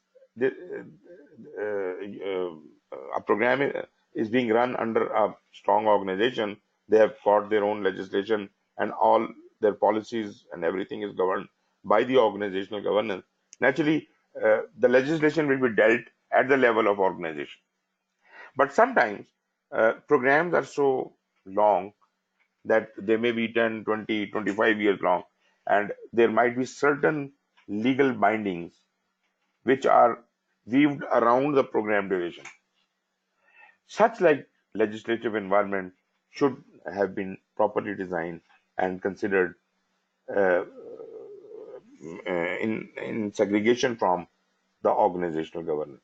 a program is being run under a strong organization, they have got their own legislation and all their policies and everything is governed by the organizational governance. Naturally, the legislation will be dealt at the level of organization. But sometimes programs are so long that they may be 10, 20, 25 years long, and there might be certain legal bindings which are weaved around the program duration. Such like legislative environment should have been properly designed and considered uh, in segregation from the organizational governance.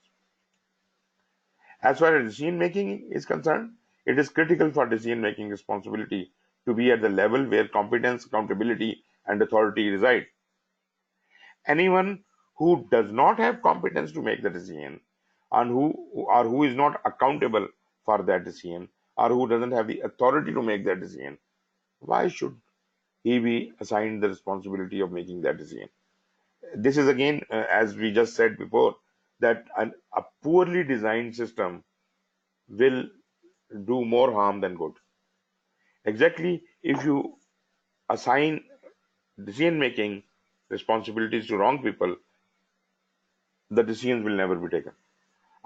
As far as decision making is concerned, it is critical for decision making responsibility to be at the level where competence, accountability, and authority reside. Anyone who does not have competence to make the decision and who is not accountable for that decision or who doesn't have the authority to make that decision, why should he be assigned the responsibility of making that decision? This is again, as we just said before, that a poorly designed system will do more harm than good. Exactly, if you assign decision making responsibilities to wrong people, the decisions will never be taken.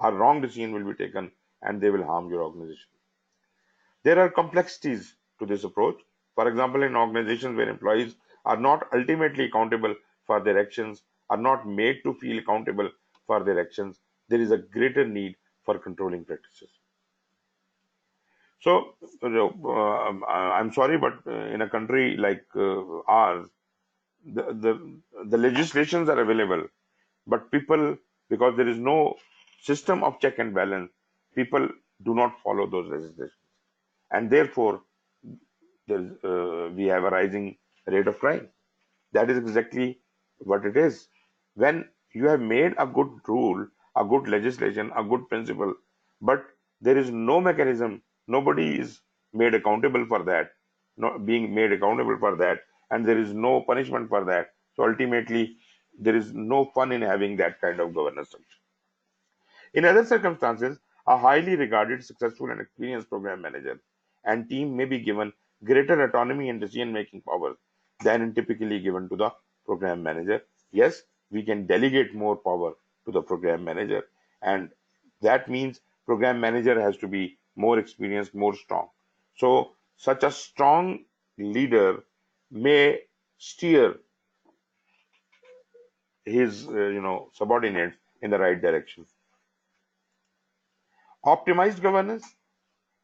A wrong decision will be taken and they will harm your organization. There are complexities to this approach. For example, in organizations where employees are not ultimately accountable for their actions, are not made to feel accountable for their actions, there is a greater need for controlling practices. So, I'm sorry, but in a country like ours, the legislations are available, but people, because there is no system of check and balance, people do not follow those legislations, and therefore we have a rising rate of crime. That is exactly what it is. When you have made a good rule, a good legislation, a good principle, but there is no mechanism, nobody is made accountable for that, not being made accountable for that, and there is no punishment for that. So ultimately, there is no fun in having that kind of governance structure. In other circumstances, a highly regarded, successful, and experienced program manager and team may be given greater autonomy and decision-making powers than typically given to the program manager. Yes, we can delegate more power to the program manager, and that means program manager has to be more experienced, more strong. So, such a strong leader may steer his subordinates in the right direction. Optimized governance.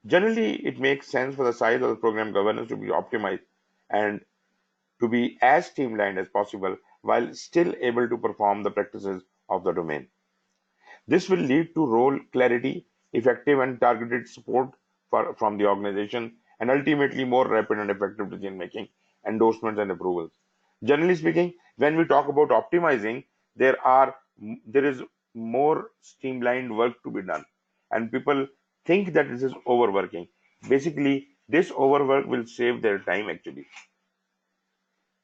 Generally, it makes sense for the size of the program governance to be optimized and to be as streamlined as possible while still able to perform the practices of the domain. This will lead to role clarity, effective and targeted support from the organization, and ultimately more rapid and effective decision making, endorsements, and approvals. Generally speaking, when we talk about optimizing, there is more streamlined work to be done, and people think that this is overworking. Basically, this overwork will save their time actually.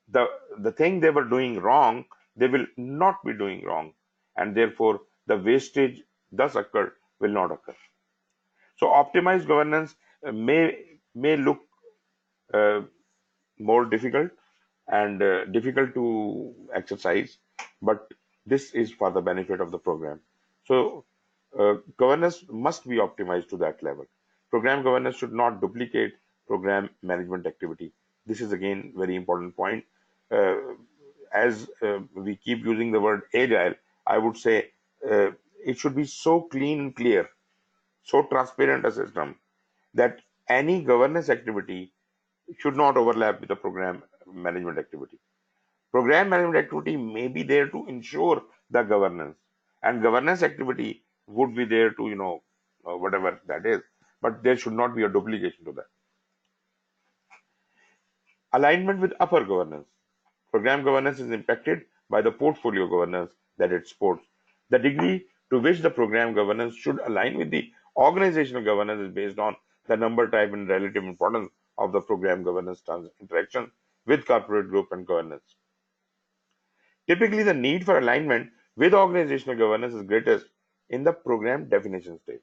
The thing they were doing wrong, they will not be doing wrong, and therefore the wastage thus occurred will not occur. So optimized governance may look uh, more difficult and difficult to exercise, but this is for the benefit of the program. So governance must be optimized to that level. Program governance should not duplicate program management activity. This is again very important point. Uh, as we keep using the word agile, I would say it should be so clean and clear, so transparent a system that any governance activity should not overlap with the program management activity. Program management activity may be there to ensure the governance, and governance activity would be there to, whatever that is, but there should not be a duplication to that. Alignment with upper governance. Program governance is impacted by the portfolio governance that it supports. The degree to which the program governance should align with the organizational governance is based on the number, type, and relative importance of the program governance interaction with corporate group and governance. Typically, the need for alignment with organizational governance is greatest in the program definition stage,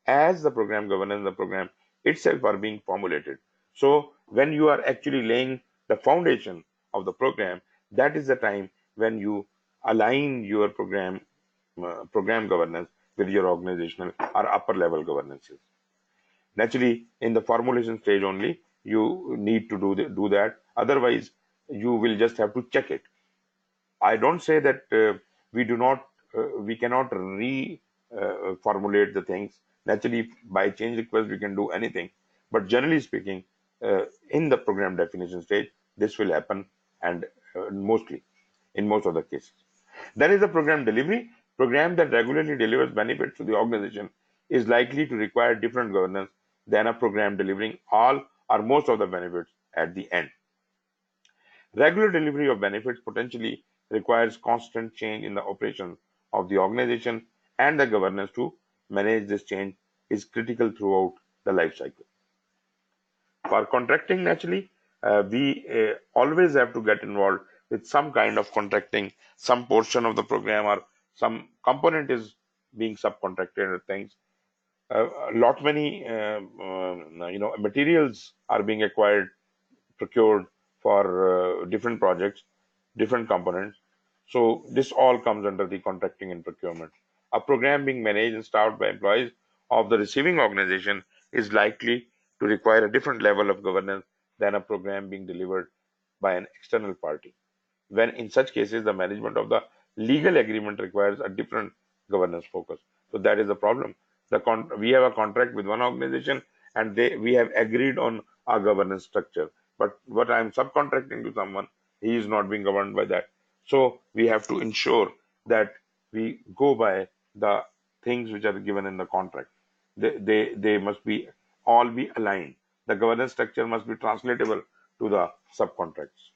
as the program governance and the program itself are being formulated. So when you are actually laying the foundation of the program, that is the time when you align your program governance with your organizational or upper level governances. Naturally, in the formulation stage only, you need to do that. Otherwise, you will just have to check it. I don't say that we cannot formulate the things. Naturally, by change request, we can do anything. But generally speaking, in the program definition stage, this will happen, and mostly in most of the cases. Then is the program delivery. Program that regularly delivers benefits to the organization is likely to require different governance than a program delivering all or most of the benefits at the end. Regular delivery of benefits potentially requires constant change in the operations of the organization, and the governance to manage this change is critical throughout the life cycle. For contracting, naturally, we always have to get involved with some kind of contracting, some portion of the program or some component is being subcontracted or things. A lot many materials are being acquired, procured for different projects, different components. So this all comes under the contracting and procurement. A program being managed and staffed by employees of the receiving organization is likely to require a different level of governance than a program being delivered by an external party. When in such cases, the management of the legal agreement requires a different governance focus. So that is the problem. We have a contract with one organization, and we have agreed on our governance structure. But what I am subcontracting to someone he is not being governed by that. So we have to ensure that we go by the things which are given in the contract. They must be all be aligned. The governance structure must be translatable to the subcontracts.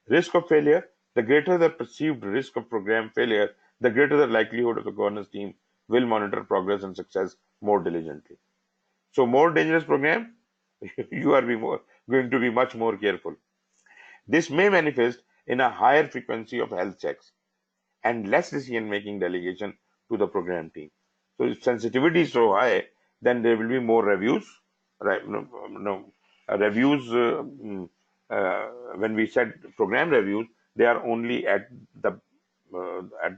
Risk of failure: the greater the perceived risk of program failure, the greater the likelihood of the governance team will monitor progress and success more diligently. So more dangerous program, you are going to be much more careful. This may manifest in a higher frequency of health checks and less decision-making delegation to the program team. So if sensitivity is so high, then there will be more reviews, right? Reviews. When we said program reviews, they are only at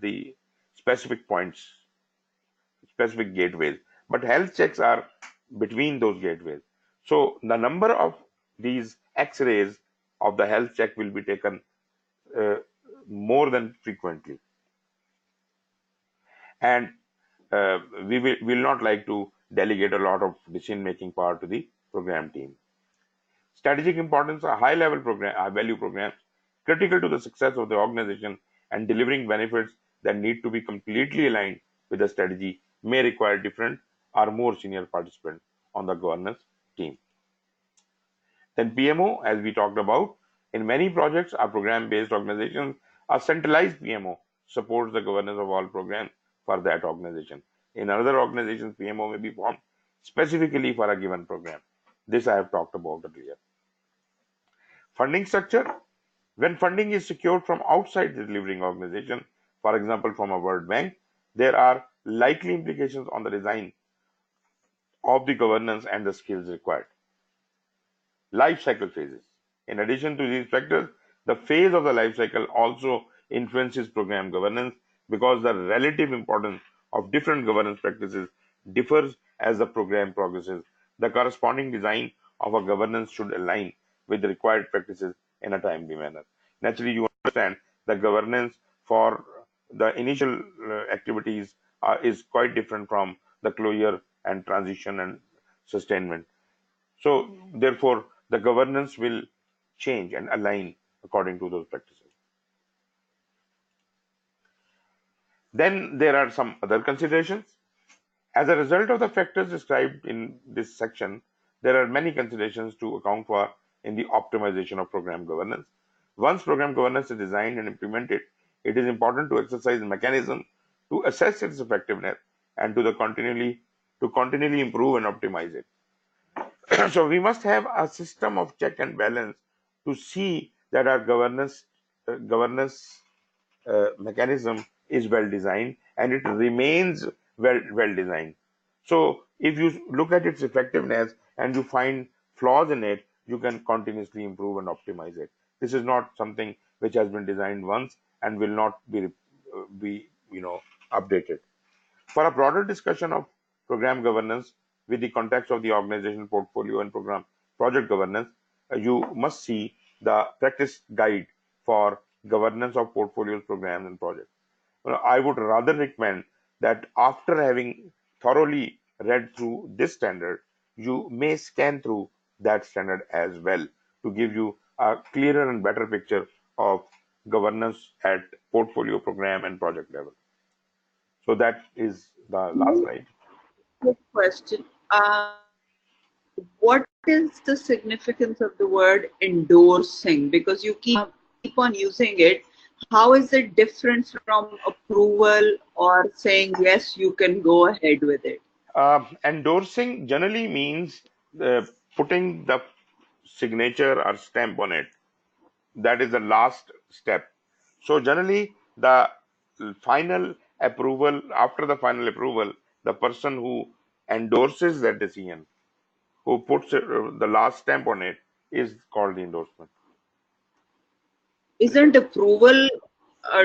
the specific points, specific gateways. But health checks are between those gateways. So the number of these X-rays of the health check will be taken uh, more than frequently, and we will not like to delegate a lot of decision making power to the program team. Strategic importance: are high level program, high value programs critical to the success of the organization, and delivering benefits that need to be completely aligned with the strategy may require different or more senior participants on the governance team. Then PMO, as we talked about, in many projects or program-based organizations, a centralized PMO supports the governance of all programs for that organization. In other organizations, PMO may be formed specifically for a given program. This I have talked about earlier. Funding structure: when funding is secured from outside the delivering organization, for example from a World Bank, there are likely implications on the design of the governance and the skills required. Life cycle phases: in addition to these factors, the phase of the life cycle also influences program governance because the relative importance of different governance practices differs as the program progresses. The corresponding design of a governance should align with the required practices in a timely manner. Naturally, you understand the governance for the initial activities is quite different from the closure and transition and sustainment. So, therefore, the governance will change and align according to those practices. Then there are some other considerations. As a result of the factors described in this section, there are many considerations to account for in the optimization of program governance. Once program governance is designed and implemented, it is important to exercise mechanisms to assess its effectiveness and to continually improve and optimize it. So we must have a system of check and balance to see that our governance mechanism is well designed and it remains well designed. So if you look at its effectiveness and you find flaws in it, you can continuously improve and optimize it. This is not something which has been designed once and will not be updated. For a broader discussion of program governance with the context of the organization portfolio and program project governance, you must see the practice guide for governance of portfolios, programs, and projects. I would rather recommend that after having thoroughly read through this standard, you may scan through that standard as well to give you a clearer and better picture of governance at portfolio, program, and project level. So that is the last slide.
Quick question. What is the significance of the word endorsing? Because you keep on using it. How is it different from approval or saying, yes, you can go ahead with it?
Endorsing generally means putting the signature or stamp on it. That is the last step. So generally, the final approval, after the final approval, the person who endorses that decision, who puts the last stamp on it, is called the endorsement.
Isn't approval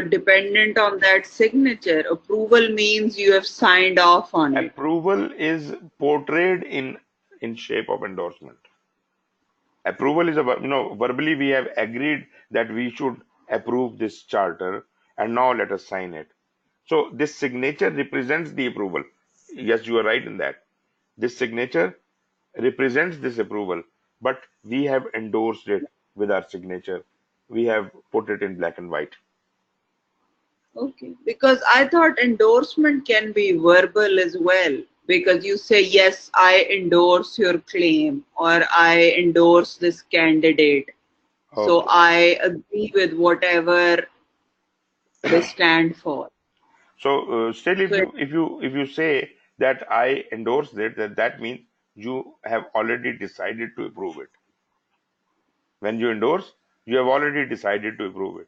dependent on that signature? Approval means you have signed off on it.
Approval is portrayed in shape of endorsement. Approval is verbally we have agreed that we should approve this charter, and now let us sign it. So this signature represents the approval. Yes, you are right in that. This signature represents this approval, but we have endorsed it with our signature we have put it in black and white.
Okay, because I thought endorsement can be verbal as well. Because you say, yes, I endorse your claim, or I endorse this candidate. So
Okay.
I agree with whatever they stand for.
So still, if
So
you say that I endorse it, that means you have already decided to approve it. When you endorse, you have already decided to approve it.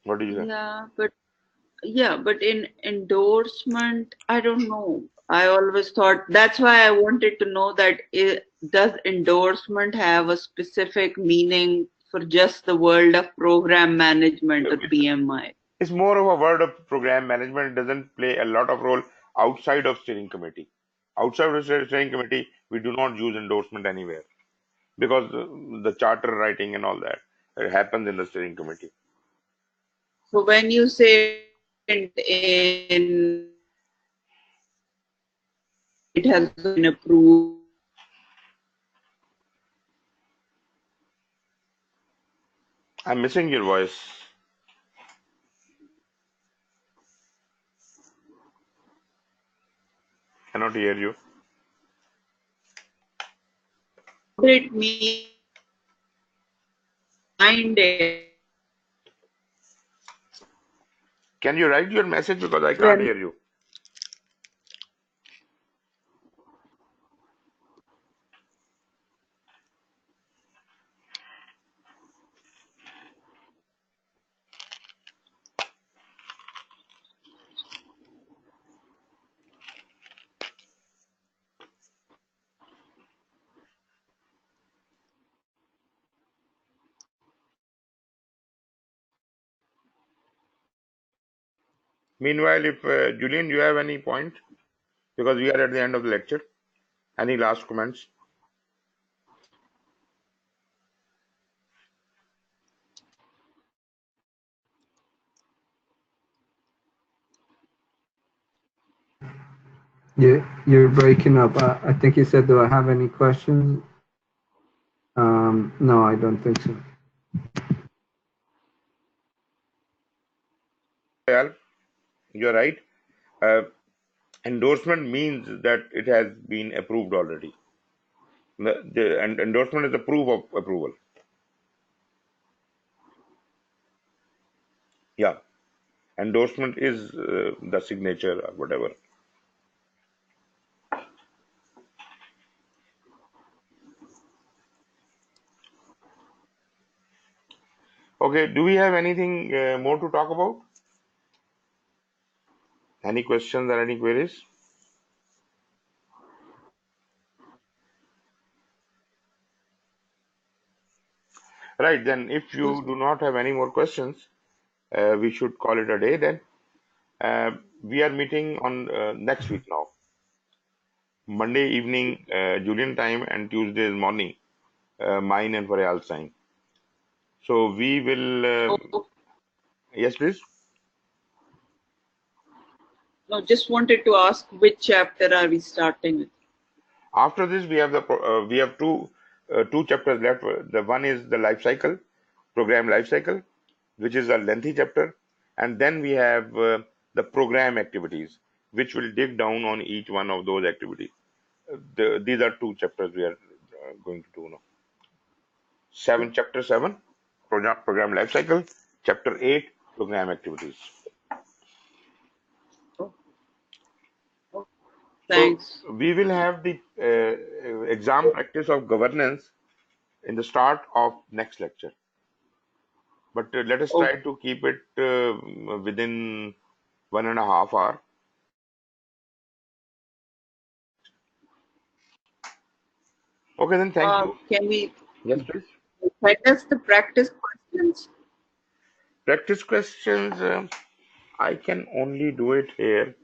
What do you say?
but in endorsement, I don't know. I always thought that's why I wanted to know that does endorsement have a specific meaning for just the world of program management or PMI?
It's more of a word of program management. It doesn't play a lot of role outside of steering committee. Outside of steering committee, we do not use endorsement anywhere because the charter writing and all that it happens in the steering committee.
So when you say in it has been approved.
I'm missing your voice. Cannot hear you.
It means signed it.
Can you write your message because I can't
When
hear you? Meanwhile, if Julian, you have any point because we are at the end of the lecture. Any last comments?
You're breaking up. I think you said, do I have any questions? No, I don't think so.
Well, you're right. Uh, Endorsement means that it has been approved already. And endorsement is a proof of approval. Yeah, endorsement is the signature or whatever. Okay, do we have anything more to talk about? Any questions or any queries? Right, then if you do not have any more questions, we should call it a day then. We are meeting on next week now. Monday evening Julian time and Tuesday morning mine and Farayal's time. So we will, yes please.
no, just wanted to ask which chapter are we starting with?
After this we have we have two chapters left. The one is the life cycle, program life cycle, which is a lengthy chapter, and then we have the program activities, which will dig down on each one of those activities. These are two chapters we are going to do now. Chapter 7, program life cycle. Chapter 8, program activities.
Oh, oh,
So
thanks.
we will have the exam practice of governance in the start of next lecture. But let us
Oh,
try to keep it within 1.5 hours. Okay, then thank you.
can we
Yes, please.
send us the practice questions?
Practice questions, I can only do it here.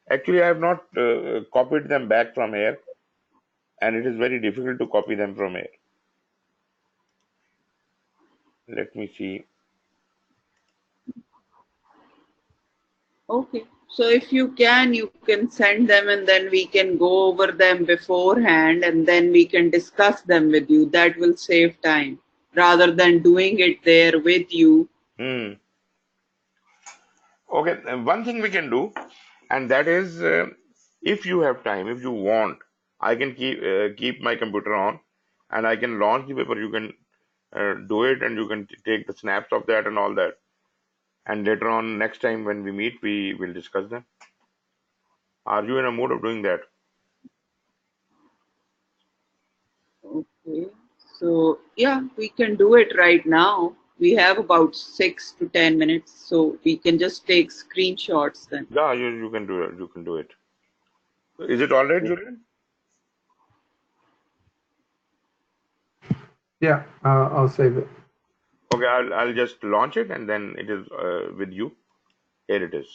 Actually, I have not copied them back from here, and it is very difficult to copy them from here. Let me see.
Okay. So if you can send them and then we can go over them beforehand and then we can discuss them with you. That will save time rather than doing it there with you.
Hmm. Okay, one thing we can do, and that is, if you have time, if you want, I can keep my computer on, and I can launch the paper. You can do it, and you can take the snaps of that and all that. And later on, next time when we meet, we will discuss them. Are you in a mood of doing that?
Okay. So yeah, we can do it right now. We have about 6 to 10 minutes, so we can just take screenshots then.
Yeah, you can do it. You can do it. Is it all right, Julian?
Yeah, I'll save it.
Okay, I'll just launch it, and then it is with you. Here it is.